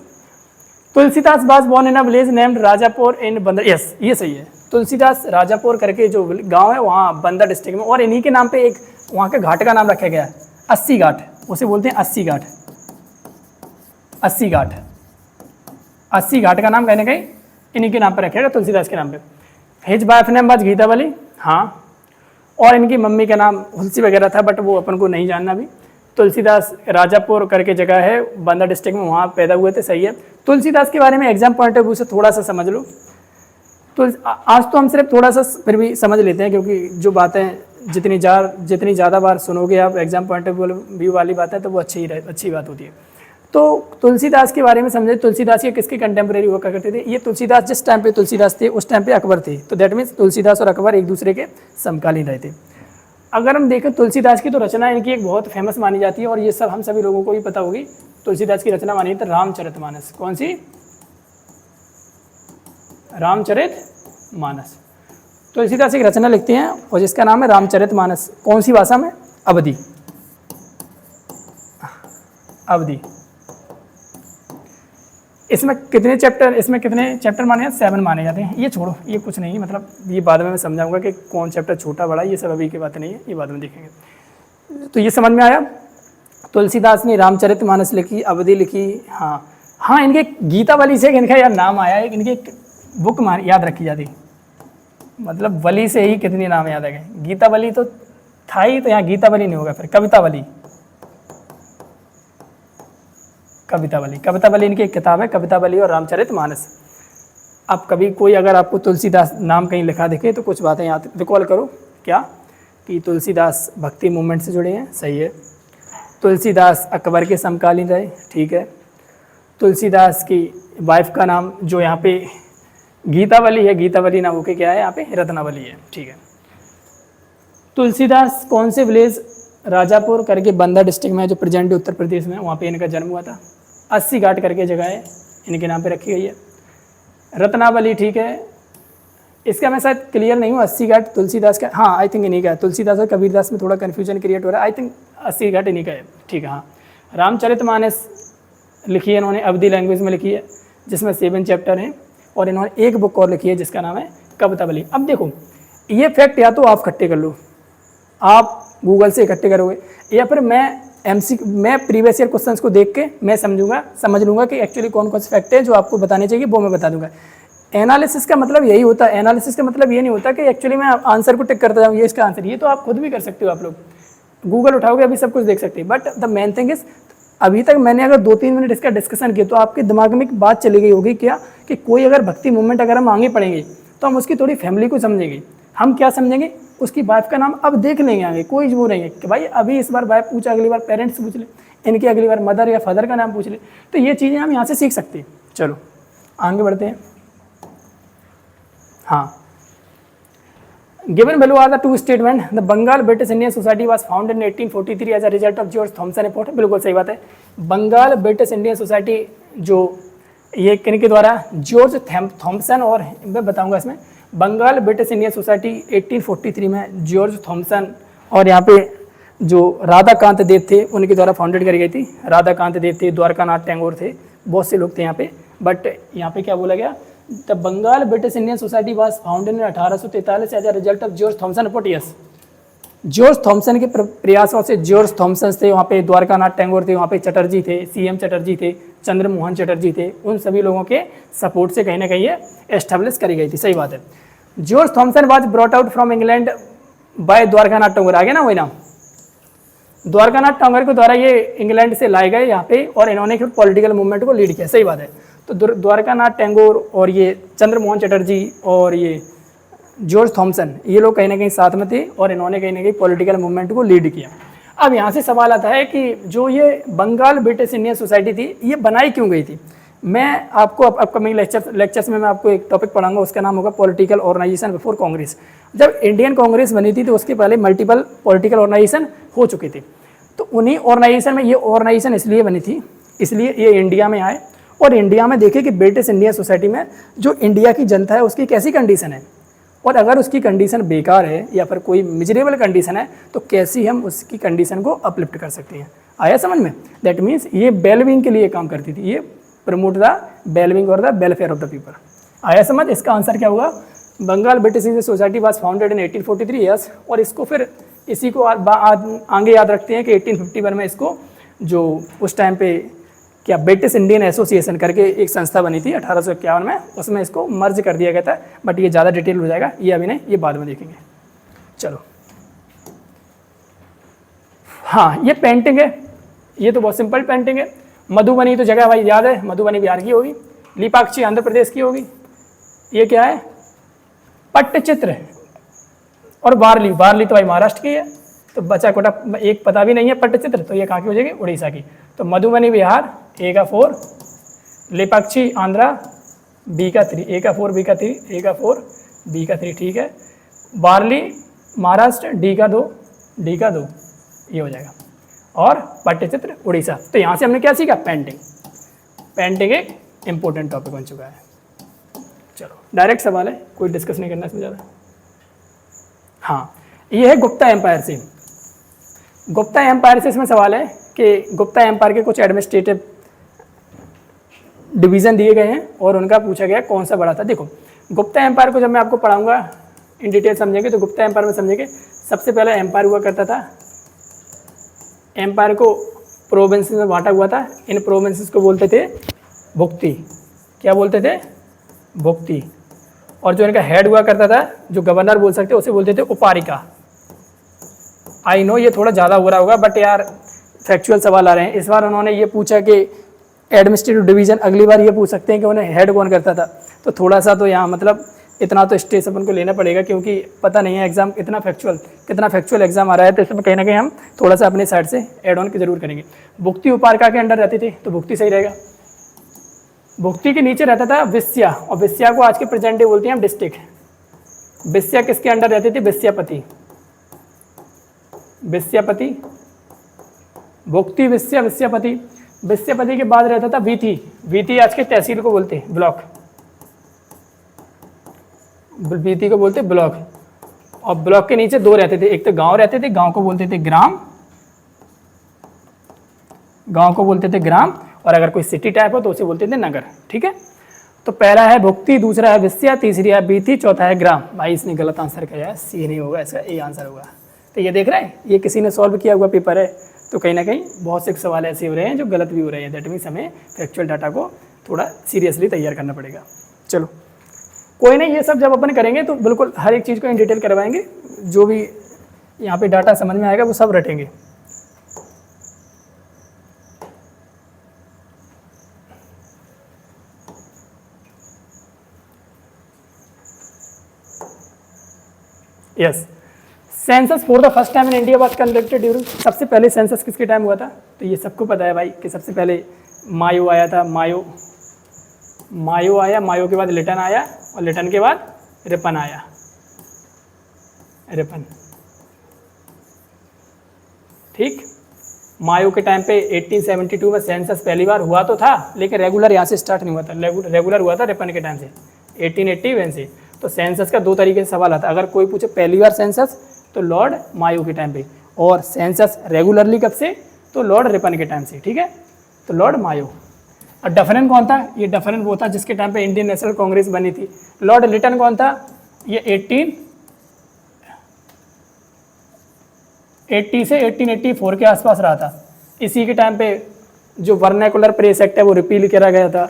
Tulsidas was born in a village named Rajapur in Banda. Yes, ये सही है। तुलसीदास राजापुर करके जो गांव है वहाँ बंदर डिस्ट्रिक्ट में, और इन्हीं के नाम पे एक वहाँ के घाट का नाम रखा गया है, 80 घाट, उसे बोलते हैं 80 घाट। 80 घाट, 80 घाट का नाम कहीं ना कहीं इन्हीं के नाम पर रखा गया, तुलसीदास के नाम पे। His wife name was Gitavali, हाँ, और इनकी मम्मी का नाम तुलसी वगैरह था, बट वो अपन को नहीं जानना भी। तुलसीदास राजापुर करके जगह है बंदा डिस्ट्रिक्ट में, वहाँ पैदा हुए थे, सही है। तुलसीदास के बारे में एग्जाम पॉइंट ऑफ व्यू से थोड़ा सा समझ लो। तो आज तो हम सिर्फ थोड़ा सा फिर भी समझ लेते हैं, क्योंकि जो बातें जितनी ज़्यादा बार सुनोगे आप एग्जाम पॉइंट ऑफ व्यू वाली बातें, तो वो अच्छी बात होती है। तो तुलसीदास के बारे में समझे, तुलसीदास ये किसके कंटेम्प्रेरी हुआ करते थे। ये तुलसीदास जिस टाइम पे तुलसीदास थे उस टाइम पे अकबर थे, तो दैट मीन्स तुलसीदास और अकबर एक दूसरे के समकालीन रहे थे। अगर हम देखें तुलसीदास की तो रचना इनकी एक बहुत फेमस मानी जाती है, और ये सब हम सभी लोगों को भी पता होगी। तुलसीदास की रचना मानी है तो रामचरितमानस। कौन सी, रामचरितमानस। तुलसीदास एक रचना लिखते हैं और जिसका नाम है रामचरितमानस। कौन सी भाषा में? अवधी। अवधी। इसमें कितने चैप्टर माने हैं? 7 माने जाते हैं। ये छोड़ो, ये कुछ नहीं, मतलब ये बाद में मैं समझाऊंगा कि कौन चैप्टर छोटा बड़ा, ये सब अभी की बात नहीं है, ये बाद में देखेंगे। तो ये समझ में आया। तुलसीदास ने रामचरितमानस लिखी, अवधी लिखी। हाँ, इनके गीतावली से इनका यार नाम आया है। इनकी बुक याद रखी जाती, मतलब वली से ही कितने नाम याद आ गए। गीतावली तो था ही, तो यहाँ गीतावली नहीं होगा, फिर कवितावली। कवितावली इनकी एक किताब है, कवितावली और रामचरितमानस। अब कभी कोई अगर आपको तुलसीदास नाम कहीं लिखा दिखे तो कुछ बातें याद रिकॉल करो। क्या कि तुलसीदास भक्ति मूवमेंट से जुड़े हैं, सही है। तुलसीदास अकबर के समकालीन रहे, ठीक है। तुलसीदास की वाइफ का नाम जो यहाँ पे गीतावली है, गीतावली ना होके क्या है यहाँ पे रत्नावली है, ठीक है। तुलसीदास कौन से विलेज, राजापुर करके बंदा डिस्ट्रिक्ट में, जो प्रेजेंट उत्तर प्रदेश में, वहाँ पे इनका जन्म हुआ था। 80 घाट करके जगह है, इनके नाम पे रखी गई है। रत्नावली, ठीक है। इसका मैं शायद क्लियर नहीं हूँ, 80 घाट तुलसीदास का, हाँ आई थिंक इन्हीं का है। तुलसीदास और कबीरदास में थोड़ा कन्फ्यूजन क्रिएट हो रहा है, आई थिंक 80 घाट इन्हीं का है, ठीक है। हाँ, रामचरितमानस लिखी है इन्होंने, अवधी लैंग्वेज में लिखी है, जिसमें 7 चैप्टर हैं। और इन्होंने एक बुक और लिखी है जिसका नाम है कवितावली। अब देखो, ये फैक्ट या तो आप इकट्ठे कर लो, आप गूगल से इकट्ठे करोगे, या फिर मैं प्रीवियस ईयर क्वेश्चंस को देख के मैं समझ लूँगा कि एक्चुअली कौन कौन से फैक्ट है जो आपको बताने चाहिए, वो मैं बता दूंगा। एनालिसिस का मतलब यही होता है। एनालिसिस का मतलब ये नहीं होता कि एक्चुअली मैं आंसर को टिक करता जाऊँ, ये इसका आंसर, ये तो आप खुद भी कर सकते हो। आप लोग गूगल उठाओगे अभी सब कुछ देख सकते हैं। But the main thing is, अभी तक मैंने अगर 2-3 मिनट इसका डिस्कशन किया तो आपके दिमाग में एक बात चली गई होगी, क्या कि कोई अगर भक्ति मूवमेंट अगर हम आगे पढ़ेंगे तो हम उसकी थोड़ी फैमिली को समझेंगे। हम क्या समझेंगे? उसकी वाइफ का नाम अब देख लेंगे आगे, कोई वो नहीं है कि भाई अभी इस बार वाइफ पूछा, अगली बार पेरेंट्स पूछ ले, इनकी अगली बार मदर या फादर का नाम पूछ ले। तो ये चीज़ें हम यहाँ से सीख सकते हैं। चलो आगे बढ़ते हैं। हाँ, given below are the two statement, the Bengal British Indian Society was founded in 1843 as a result of George Thomson report। बिल्कुल सही बात है। बंगाल ब्रिटिश इंडियन सोसाइटी जो ये किनके द्वारा, जॉर्ज थॉम्सन, और मैं बताऊंगा इसमें बंगाल ब्रिटिश इंडियन सोसाइटी 1843 में जॉर्ज थॉम्सन और यहाँ पे जो राधाकांत देव थे उनके द्वारा फाउंडेड करी गई थी। राधाकांत देव थे, द्वारकानाथ टैगोर थे, बहुत से लोग थे यहाँ पे। बट यहाँ पे क्या बोला गया, the Bengal British Indian society was founded in 1843 as a result of George Thomson report. Yes, George Thomson के प्रयासों से, जॉर्ज थॉम्सन थे वहाँ पे, द्वारकानाथ टैगोर थे वहाँ पे, चटर्जी थे, CM चटर्जी थे, चंद्रमोहन चटर्जी थे, उन सभी लोगों के सपोर्ट से कहीं ना कहीं ये एस्टेब्लिश करी गई थी। सही बात है। George Thomson was brought out from England by Dwarkanath Tagore. आ गया ना वही नाम, द्वारकानाथ टैगोर के द्वारा ये इंग्लैंड से लाए गए यहाँ पे, और इन्होंने पॉलिटिकल मूवमेंट को लीड किया। सही बात है। तो द्वारकानाथ टैगोर और ये चंद्रमोहन चटर्जी और ये जॉर्ज थॉम्सन, ये लोग कहीं ना कहीं साथ में थे और इन्होंने कहीं ना कहीं पॉलिटिकल मूवमेंट को लीड किया। अब यहाँ से सवाल आता है कि जो ये बंगाल ब्रिटिश इंडियन सोसाइटी थी, ये बनाई क्यों गई थी? मैं आपको अपकमिंग लेक्चर्स में मैं आपको एक टॉपिक पढ़ाऊंगा, उसका नाम होगा पॉलिटिकल ऑर्गेनाइजेशन बिफोर कांग्रेस। जब इंडियन कांग्रेस बनी थी तो उसके पहले मल्टीपल पॉलिटिकल ऑर्गेनाइजेशन हो चुके थे। तो उन्हीं ऑर्गेनाइजेशन में ये ऑर्गेनाइजेशन इसलिए बनी थी, इसलिए ये इंडिया में आए और इंडिया में देखे कि ब्रिटिश इंडियन सोसाइटी में जो इंडिया की जनता है उसकी कैसी कंडीशन है, और अगर उसकी कंडीशन बेकार है या फिर कोई मिजरेबल कंडीशन है तो कैसी हम उसकी कंडीशन को अपलिफ्ट कर सकते हैं। आया समझ में? दैट मीन्स ये वेलबींग के लिए काम करती थी, ये प्रमोट द वेलबींग और the welfare of the people. आया समझ? इसका आंसर क्या होगा? Bengal British Indian society was founded in 1843 years. और इसको फिर इसी को आगे याद रखते हैं कि 1851 में इसको जो उस टाइम पे क्या ब्रिटिश इंडियन एसोसिएशन करके एक संस्था बनी थी 1851 में, उसमें इसको मर्ज कर दिया गया था। बट ये ज़्यादा डिटेल हो जाएगा, ये अभी नहीं, ये बाद में देखेंगे। चलो हाँ, ये पेंटिंग है, ये तो बहुत सिंपल पेंटिंग है। मधुबनी तो जगह भाई याद है, मधुबनी बिहार की होगी, लीपाक्षी आंध्र प्रदेश की होगी। ये क्या है? पट्टचित्र। और वारली, वारली तो भाई महाराष्ट्र की है। तो बचा कोटा एक पता भी नहीं है पट्टचित्र, तो ये कहाँ की हो जाएगी? उड़ीसा की। तो मधुबनी बिहार A का 4, लेपाक्षी आंध्रा B का 3, A का 4 B का 3, A का 4 B का 3, ठीक है। वारली महाराष्ट्र D का 2, D का 2, ये हो जाएगा। और पट्टचित्र उड़ीसा। तो यहाँ से हमने क्या सीखा? पेंटिंग। पेंटिंग एक इंपॉर्टेंट टॉपिक बन चुका है। चलो डायरेक्ट सवाल है, कोई डिस्कस नहीं करना इसमें ज़्यादा। हाँ, ये है गुप्ता एम्पायर से। गुप्ता एम्पायर से इसमें सवाल है कि गुप्ता एम्पायर के कुछ एडमिनिस्ट्रेटिव डिवीज़न दिए गए हैं और उनका पूछा गया कौन सा बड़ा था। देखो गुप्ता एम्पायर को जब मैं आपको पढ़ाऊंगा इन डिटेल समझेंगे, तो गुप्ता एम्पायर में समझेंगे सबसे पहले एम्पायर हुआ करता था, एम्पायर को प्रोविंसेस में बांटा हुआ था। इन प्रोविंसेस को बोलते थे भुक्ति। क्या बोलते थे? भुक्ति। और जो इनका हेड हुआ करता था, जो गवर्नर बोल सकते उसे बोलते थे उपारिका। आई नो ये थोड़ा ज़्यादा हो रहा होगा, बट यार फैक्चुअल सवाल आ रहे हैं। इस बार उन्होंने ये पूछा कि एडमिनिस्ट्रेटिव डिवीज़न, अगली बार ये पूछ सकते हैं कि उन्हें हेड कौन करता था। तो थोड़ा सा तो यहाँ मतलब इतना तो स्ट्रेस अपन को लेना पड़ेगा, क्योंकि पता नहीं है एग्जाम कितना फैक्चुअल एग्जाम आ रहा है। तो इसमें कहीं ना कहीं हम थोड़ा सा अपने साइड से ऐड ऑन की जरूर करेंगे। भुक्ति उपारिका के अंडर रहती थी, तो भुक्ति सही रहेगा। भुक्ति के नीचे रहता था विस्या, और विस्या को आज के प्रेजेंट डे बोलते हैं हम डिस्ट्रिक्ट। विस्या किसके अंडर रहती थी? विस्यापति। विस्यापति, भुक्ति, विस्या, विस्यापति। विस्यापति के बाद रहता था वीथी। वीथी आज के तहसील को बोलते हैं ब्लॉक। वीथी को बोलते ब्लॉक। और ब्लॉक के नीचे दो रहते थे, एक तो गांव रहते थे, गांव को बोलते थे ग्राम, गांव को बोलते थे ग्राम, और अगर कोई सिटी टाइप हो तो उसे बोलते थे नगर। ठीक है, तो पहला है भुक्ति, दूसरा है विस्या, तीसरी है वीथी, चौथा है ग्राम। भाई इसने गलत आंसर किया है, सी नहीं होगा, इसका ए आंसर होगा। तो ये देख रहे हैं, ये किसी ने सॉल्व किया हुआ पेपर है। तो कहीं ना कहीं बहुत से सवाल ऐसे हो रहे हैं जो गलत भी हो रहे हैं। दैट मीन्स हमें फैक्चुअल डाटा को थोड़ा सीरियसली तैयार करना पड़ेगा। चलो कोई नहीं, ये सब जब अपन करेंगे तो बिल्कुल हर एक चीज़ को इन डिटेल करवाएंगे। जो भी यहाँ पे डाटा समझ में आएगा वो सब रटेंगे। Yes, census for the first time in India was conducted during. सबसे पहले सेंसस किसके टाइम हुआ था? तो ये सबको पता है भाई कि सबसे पहले मायो आया था। मायो आया, मायो के बाद लिटन आया, और लिटन के बाद रिपन आया। रिपन, ठीक। मायो के टाइम पे 1872 में सेंसस पहली बार हुआ तो था, लेकिन रेगुलर यहाँ से स्टार्ट नहीं हुआ था। रेगुलर हुआ था रिपन के टाइम से, 1881 से। तो सेंसस का दो तरीके से सवाल आता है। अगर कोई पूछे पहली बार सेंसस तो लॉर्ड मायो के टाइम पे, और सेंसस रेगुलरली कब से? तो लॉर्ड रिपन के टाइम से। ठीक है, तो लॉर्ड मायो। और डफरिन कौन था? ये डफरिन वो था जिसके टाइम पे इंडियन नेशनल कांग्रेस बनी थी। लॉर्ड लिटन कौन था? ये 1880 से 1884 के आसपास रहा था। इसी के टाइम पे जो वर्नाकुलर प्रेस एक्ट है वो रिपील करा गया था।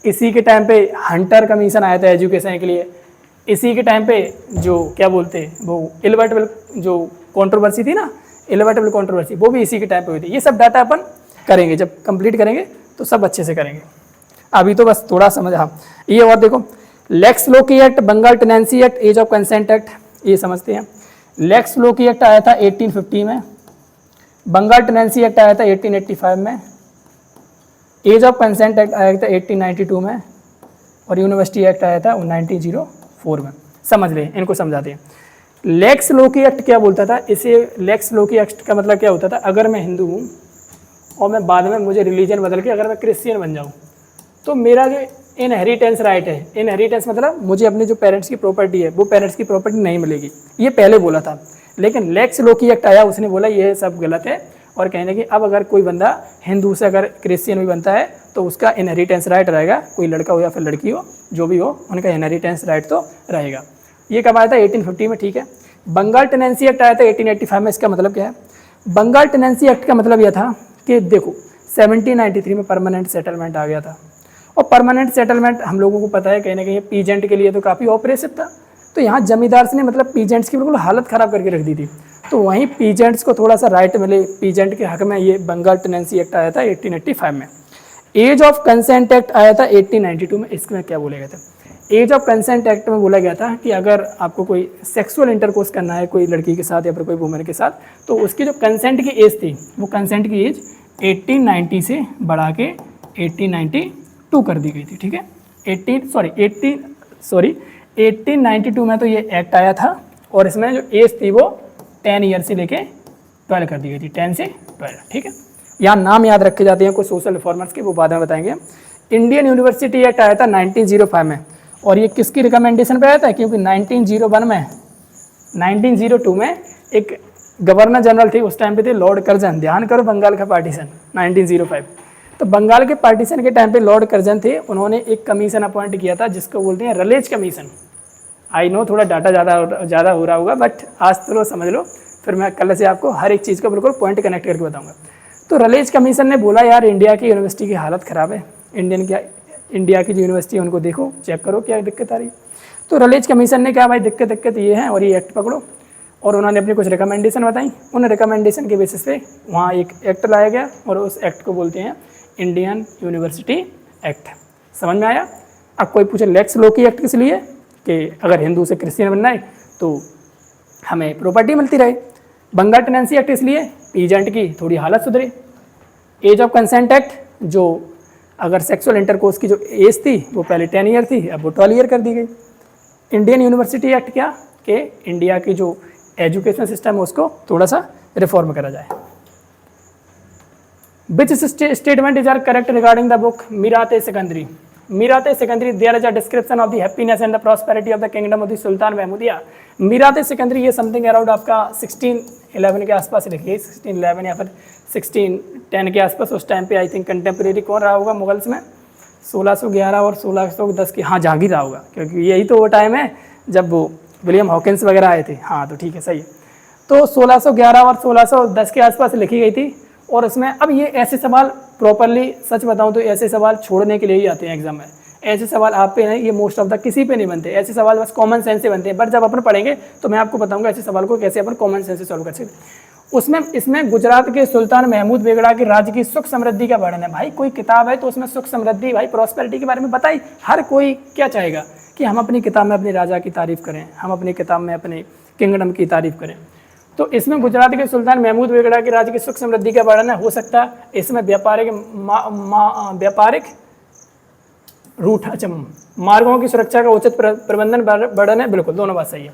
इसी के टाइम पे हंटर कमीशन आया था एजुकेशन के लिए। इसी के टाइम पे जो क्या बोलते हैं वो इलेवेटेबल जो कंट्रोवर्सी थी ना, इलेवेटेबल कंट्रोवर्सी, वो भी इसी के टाइम पे हुई थी। ये सब डाटा अपन करेंगे, जब कंप्लीट करेंगे तो सब अच्छे से करेंगे। अभी तो बस थोड़ा समझ। हाँ, ये और देखो, lex loci act, Bengal tenancy act, age of consent act, ये समझते हैं। लेक्स लोकी एक्ट आया था 1850 में, बंगाल टेनेंसी एक्ट आया था 1885 में, एज ऑफ कंसेंट एक्ट आया था 1892 में, और यूनिवर्सिटी एक्ट आया था 1904 में। समझ लें, इनको समझाते हैं। लेक्स लोकी एक्ट क्या बोलता था? इसे लेक्स लोकी एक्ट का मतलब क्या होता था? अगर मैं हिंदू हूँ और मैं बाद में मुझे रिलीजन बदल के अगर मैं क्रिश्चियन बन जाऊँ, तो मेरा जो इनहेरिटेंस राइट है, इनहेरिटेंस मतलब मुझे अपने जो पेरेंट्स की प्रॉपर्टी है वो पेरेंट्स की प्रॉपर्टी नहीं मिलेगी। ये पहले बोला था, लेकिन लेक्स लोकी एक्ट आया, उसने बोला ये सब गलत है। और कहने कि अब अगर कोई बंदा हिंदू से अगर क्रिश्चियन भी बनता है तो उसका इनहेरिटेंस राइट रहेगा, कोई लड़का हो या फिर लड़की हो, जो भी हो, उनका इनहेरिटेंस राइट तो रहेगा। ये कब आया था? 1850 में। ठीक है, बंगाल टेनेंसी एक्ट आया था 1885 में। इसका मतलब क्या है? बंगाल टेनेंसी एक्ट का मतलब यह था कि देखो 1793 में परमानेंट सेटलमेंट आ गया था, और परमानेंट सेटलमेंट हम लोगों को पता है कहीं ना कहीं पीजेंट के लिए तो काफ़ी ऑपरेसिव था। तो यहाँ जमींदार ने मतलब पीजेंट्स की बिल्कुल हालत ख़राब करके रख दी थी। तो वहीं पीजेंट्स को थोड़ा सा राइट मिले, पीजेंट के हक में ये बंगाल टेनेंसी एक्ट आया था 1885 में। एज ऑफ कंसेंट एक्ट आया था 1892 में। इसमें क्या बोला गया था? एज ऑफ कंसेंट एक्ट में बोला गया था कि अगर आपको कोई सेक्सुअल इंटरकोर्स करना है कोई लड़की के साथ या फिर कोई वुमेन के साथ, तो उसकी जो कंसेंट की एज थी वो कंसेंट की एज 1890 से बढ़ा के 1892 कर दी गई थी। ठीक है, 1892 में तो ये एक्ट आया था, और इसमें जो एज थी वो 10 ईयर से लेके 12 कर दी गई थी, 10 से 12। ठीक है, यहाँ नाम याद रखे जाते हैं कुछ सोशल रिफॉर्मर्स के, वो बाद में बताएंगे। इंडियन यूनिवर्सिटी एक्ट आया था 1905 में, और ये किसकी रिकमेंडेशन पे आया था? क्योंकि 1901 में 1902 में एक गवर्नर जनरल थे उस टाइम पे थे लॉर्ड कर्जन, ध्यान करो बंगाल का पार्टीशन 1905। तो बंगाल के पार्टीशन के टाइम पे लॉर्ड कर्जन थे, उन्होंने एक कमीशन अपॉइंट किया था जिसको बोलते हैं रलेज कमीशन। आई नो थोड़ा डाटा ज़्यादा हो रहा होगा, बट आज तो समझ लो, फिर मैं कल से आपको हर एक चीज़ को बिल्कुल पॉइंट कनेक्ट करके बताऊंगा। तो रलेज कमीशन ने बोला यार इंडिया की यूनिवर्सिटी की हालत ख़राब है, इंडिया की जो यूनिवर्सिटी है उनको देखो, चेक करो क्या दिक्कत आ रही। तो रलेज कमीशन ने कहा भाई दिक्कत ये है और ये एक्ट पकड़ो, और उन्होंने अपनी कुछ रिकमेंडेशन बताई। उन रिकमेंडेशन के बेसिस पे वहाँ एक एक्ट लाया गया और उस एक्ट को बोलते हैं इंडियन यूनिवर्सिटी एक्ट। समझ में आया? अब कोई पूछे लेक्स लोकी एक्ट किस लिए, कि अगर हिंदू से क्रिश्चियन बनना है तो हमें प्रॉपर्टी मिलती रहे। बंगाल टेनेंसी एक्ट इसलिए पीजेंट की थोड़ी हालत सुधरे। एज ऑफ कंसेंट एक्ट, जो अगर सेक्सुअल इंटरकोर्स की जो एज थी वो पहले 10 ईयर थी, अब वो 12 ईयर कर दी गई। इंडियन यूनिवर्सिटी एक्ट क्या, कि इंडिया की जो एजुकेशन सिस्टम है उसको थोड़ा सा रिफॉर्म करा जाए। Which statement is are correct regarding the book Mirat Sikandari? Mirat Sikandari there is a description of the happiness and the prosperity of the kingdom of the sultan Mahmudiya. Mirat Sikandari ये समथिंग अराउंड आपका 1611 के आसपास लिखी, 1611 या फिर 1610 के आसपास। उस टाइम पे आई थिंक कंटेम्प्रेरी कौन रहा होगा मुगल्स में, 1611 और 1610 की, हाँ जहांगीर रहा होगा, क्योंकि यही तो वो टाइम है जब वो विलियम हॉकिंस वगैरह आए थे। हाँ तो ठीक है, सही है। तो 1611 और 1610 के आसपास लिखी गई थी। और इसमें अब ये ऐसे सवाल प्रॉपरली सच बताऊं तो ऐसे सवाल छोड़ने के लिए ही आते हैं एग्जाम में। ऐसे सवाल आप पे नहीं, ये मोस्ट ऑफ द किसी पे नहीं बनते, ऐसे सवाल बस कॉमन सेंस से बनते हैं। बट जब अपन पढ़ेंगे तो मैं आपको बताऊंगा ऐसे सवाल को कैसे अपन कॉमन सेंस से सॉल्व कर सकते। उसमें इसमें गुजरात के सुल्तान महमूद बेगड़ा के राज्य की सुख समृद्धि का वर्णन है। भाई कोई किताब है तो उसमें सुख समृद्धि, भाई प्रॉस्पेरिटी के बारे में बताई। हर कोई क्या चाहेगा कि हम अपनी किताब में अपने राजा की तारीफ करें, हम अपनी किताब में अपने किंगडम की तारीफ करें। तो इसमें गुजरात के सुल्तान महमूद बेगड़ा के राज्य की सुख समृद्धि का वर्णन हो सकता है। इसमें व्यापारिक रूट, अच्छा मार्गों की सुरक्षा का उचित प्रबंधन वर्णन है, बिल्कुल दोनों बात सही है।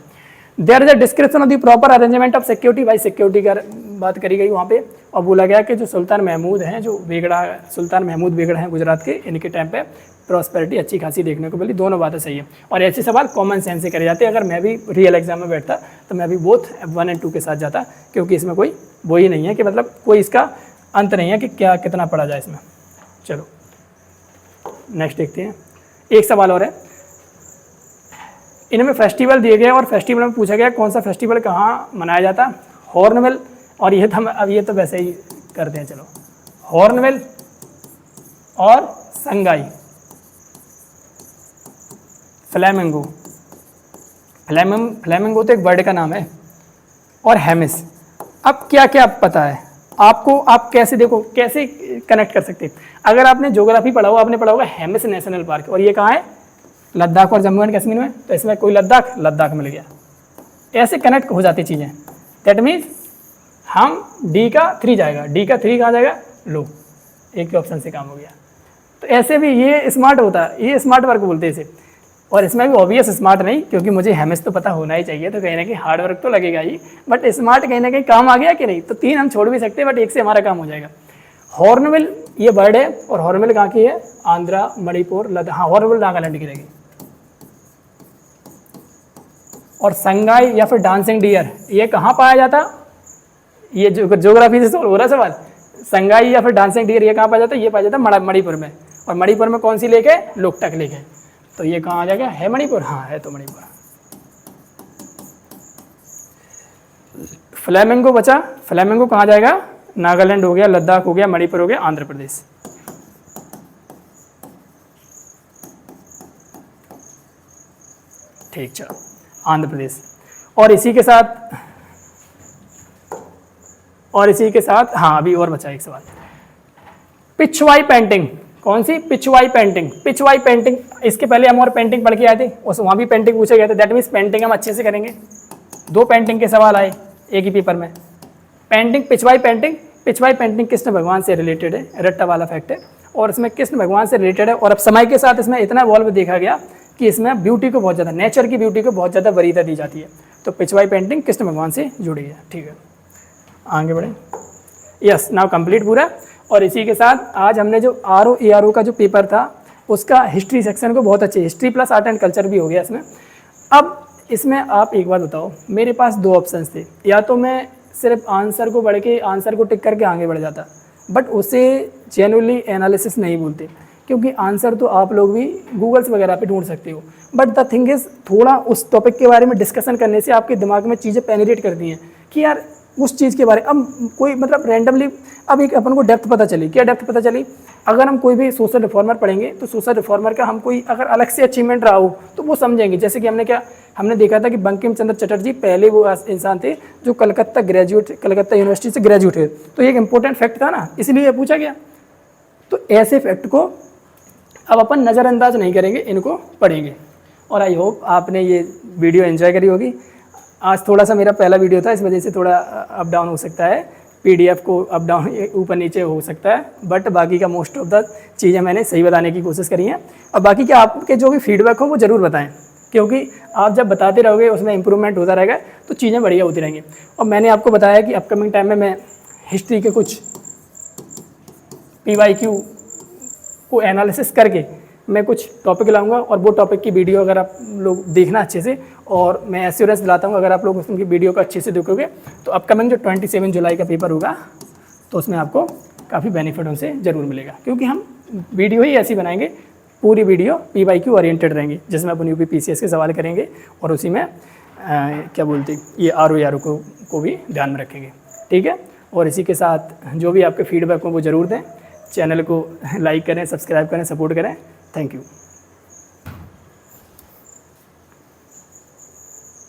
There is a description of the proper arrangement of security, भाई सिक्योरिटी का बात करी गई वहाँ पे, और बोला गया कि जो सुल्तान महमूद हैं, जो सुल्तान महमूद बेगड़ा हैं गुजरात के, इनके टाइम पे प्रॉस्पेरिटी अच्छी खासी देखने को मिली। दोनों बातें सही है और ऐसे सवाल कॉमन सेंस से करे जाते हैं। अगर मैं भी रियल एग्जाम में बैठता तो मैं भी बोथ 1 और 2 के साथ जाता, क्योंकि इसमें कोई वो ही नहीं है कि मतलब कोई इसका अंत नहीं है कि क्या कितना पढ़ा जाए इसमें। चलो नेक्स्ट देखते हैं, एक सवाल और है। इनमें फेस्टिवल दिए गए और फेस्टिवल में पूछा गया कौन सा फेस्टिवल कहाँ मनाया जाता है। हॉर्नबिल, और ये तो अब ये तो वैसे ही करते हैं, चलो हॉर्नबिल और संगाई, फ्लैमिंगो। फ्लैमिंगो तो एक बर्ड का नाम है, और हेमिस। अब क्या क्या पता है आपको, आप कैसे देखो कैसे कनेक्ट कर सकते हैं। अगर आपने ज्योग्राफी पढ़ा हो, आपने पढ़ा होगा हेमिस नेशनल पार्क, और ये कहाँ है, लद्दाख और जम्मू एंड कश्मीर में। तो इसमें कोई लद्दाख मिल गया, ऐसे कनेक्ट हो जाती चीज़ें। दैट मीन्स हम डी का 3 जाएगा, डी का 3 कहाँ जाएगा, लो, एक के ऑप्शन से काम हो गया। तो ऐसे भी ये स्मार्ट होता है, ये स्मार्ट वर्क बोलते हैं इसे। और इसमें भी ऑब्वियस स्मार्ट नहीं, क्योंकि मुझे हेमिस तो पता होना ही चाहिए, तो कहीं ना कहीं हार्ड वर्क तो लगेगा ही, बट स्मार्ट कहीं ना कहीं काम आ गया कि नहीं। तो 3 हम छोड़ भी सकते हैं, बट एक से हमारा काम हो जाएगा। हॉर्नबिल ये बर्ड है, और हॉर्नबिल कहाँ की है, आंध्रा, मणिपुर, लद्दाख। हाँ हॉर्नबिल नागालैंड की रहेगी। और संगाई या फिर डांसिंग डियर ये कहाँ पाया जाता, ये ज्योग्राफी से सवाल हो रहा सवाल। संगाई या फिर डांसिंग डियर ये कहाँ पाया जाता है, ये पाया जाता है मणिपुर में। और मणिपुर में कौन सी लेक है, लोकटक लेक है। तो ये कहाँ आ जाएगा, है मणिपुर, हाँ है तो मणिपुर। फ्लैमिंगो बचा, फ्लैमिंगो कहाँ जाएगा, नागालैंड हो गया, लद्दाख हो गया, मणिपुर हो गया, आंध्र प्रदेश। ठीक, चलो आंध्र प्रदेश। और इसी के साथ हाँ अभी और बचा एक सवाल, पिछवाई पेंटिंग। कौन सी, पिछवाई पेंटिंग। पिछवाई पेंटिंग, इसके पहले हम और पेंटिंग पढ़ के आए थे, उस वहाँ भी पेंटिंग पूछे गए थे। दैट मीन्स पेंटिंग हम अच्छे से करेंगे। 2 पेंटिंग के सवाल आए एक ही पेपर में। पेंटिंग, पिछवाई पेंटिंग कृष्ण भगवान से रिलेटेड है, रट्टा वाला फैक्ट है, और इसमें कृष्ण भगवान से रिलेटेड है। और अब समय के साथ इसमें इतना इवॉल्व देखा गया कि इसमें ब्यूटी को बहुत ज़्यादा, नेचर की ब्यूटी को बहुत ज़्यादा वरीयता दी जाती है। तो पिछवाई पेंटिंग कृष्ण भगवान से जुड़ी है। ठीक है, आगे बढ़े। यस, नाउ कंप्लीट पूरा। और इसी के साथ आज हमने जो RO ARO का जो पेपर था उसका हिस्ट्री सेक्शन को बहुत अच्छे, history plus art and culture भी हो गया इसमें। अब इसमें आप एक बात बताओ, मेरे पास दो ऑप्शंस थे, या तो मैं सिर्फ आंसर को पढ़ के आंसर को टिक करके आगे बढ़ जाता, बट उसे जेन्युइनली एनालिसिस नहीं बोलते, क्योंकि आंसर तो आप लोग भी गूगल्स वगैरह पे ढूंढ सकते हो, बट द थिंग इज़ थोड़ा उस टॉपिक के बारे में डिस्कशन करने से आपके दिमाग में चीज़ें पेनिट्रेट करती हैं कि यार उस चीज़ के बारे अब कोई मतलब रैंडमली अब एक अपन को डेप्थ पता चली। क्या डेप्थ पता चली? अगर हम कोई भी सोशल रिफॉर्मर पढ़ेंगे तो सोशल रिफॉर्मर का हम कोई अगर अलग से अचीवमेंट रहा हो तो वो समझेंगे। जैसे कि हमने देखा था कि बंकिम चंद्र चटर्जी पहले वो इंसान थे जो कलकत्ता यूनिवर्सिटी से ग्रेजुएट थे, तो ये एक इंपॉर्टेंट फैक्ट था ना, इसलिए पूछा गया। तो ऐसे फैक्ट को अब अपन नज़रअंदाज नहीं करेंगे, इनको पढ़ेंगे। और आई होप आपने ये वीडियो एंजॉय करी होगी। आज थोड़ा सा मेरा पहला वीडियो था, इस वजह से थोड़ा अप डाउन हो सकता है, पीडीएफ को अप डाउन ऊपर नीचे हो सकता है, बट बाकी का मोस्ट ऑफ द चीज़ें मैंने सही बताने की कोशिश करी हैं। और बाकी के आपके जो भी फीडबैक हो वो ज़रूर बताएं, क्योंकि आप जब बताते रहोगे उसमें इंप्रूवमेंट होता रहेगा तो चीज़ें बढ़िया होती रहेंगी। और मैंने आपको बताया कि अपकमिंग टाइम में मैं हिस्ट्री के कुछ PYQ को एनालिसिस करके मैं कुछ टॉपिक लाऊंगा, और वो टॉपिक की वीडियो अगर आप लोग देखना अच्छे से, और मैं एश्योरेंस दिलाता हूँ अगर आप लोग उसकी वीडियो को अच्छे से देखोगे तो अपकमिंग जो 27 जुलाई का पेपर होगा तो उसमें आपको काफ़ी बेनिफिट उनसे ज़रूर मिलेगा, क्योंकि हम वीडियो ही ऐसी बनाएंगे, पूरी वीडियो PYQ ओरिएंटेड रहेंगी, जिसमें अपन UP PCS के सवाल करेंगे और उसी में क्या बोलते ये RO को भी ध्यान में रखेंगे। ठीक है, और इसी के साथ जो भी आपके फीडबैक हो वो ज़रूर दें, चैनल को लाइक करें, सब्सक्राइब करें, सपोर्ट करें। Thank you.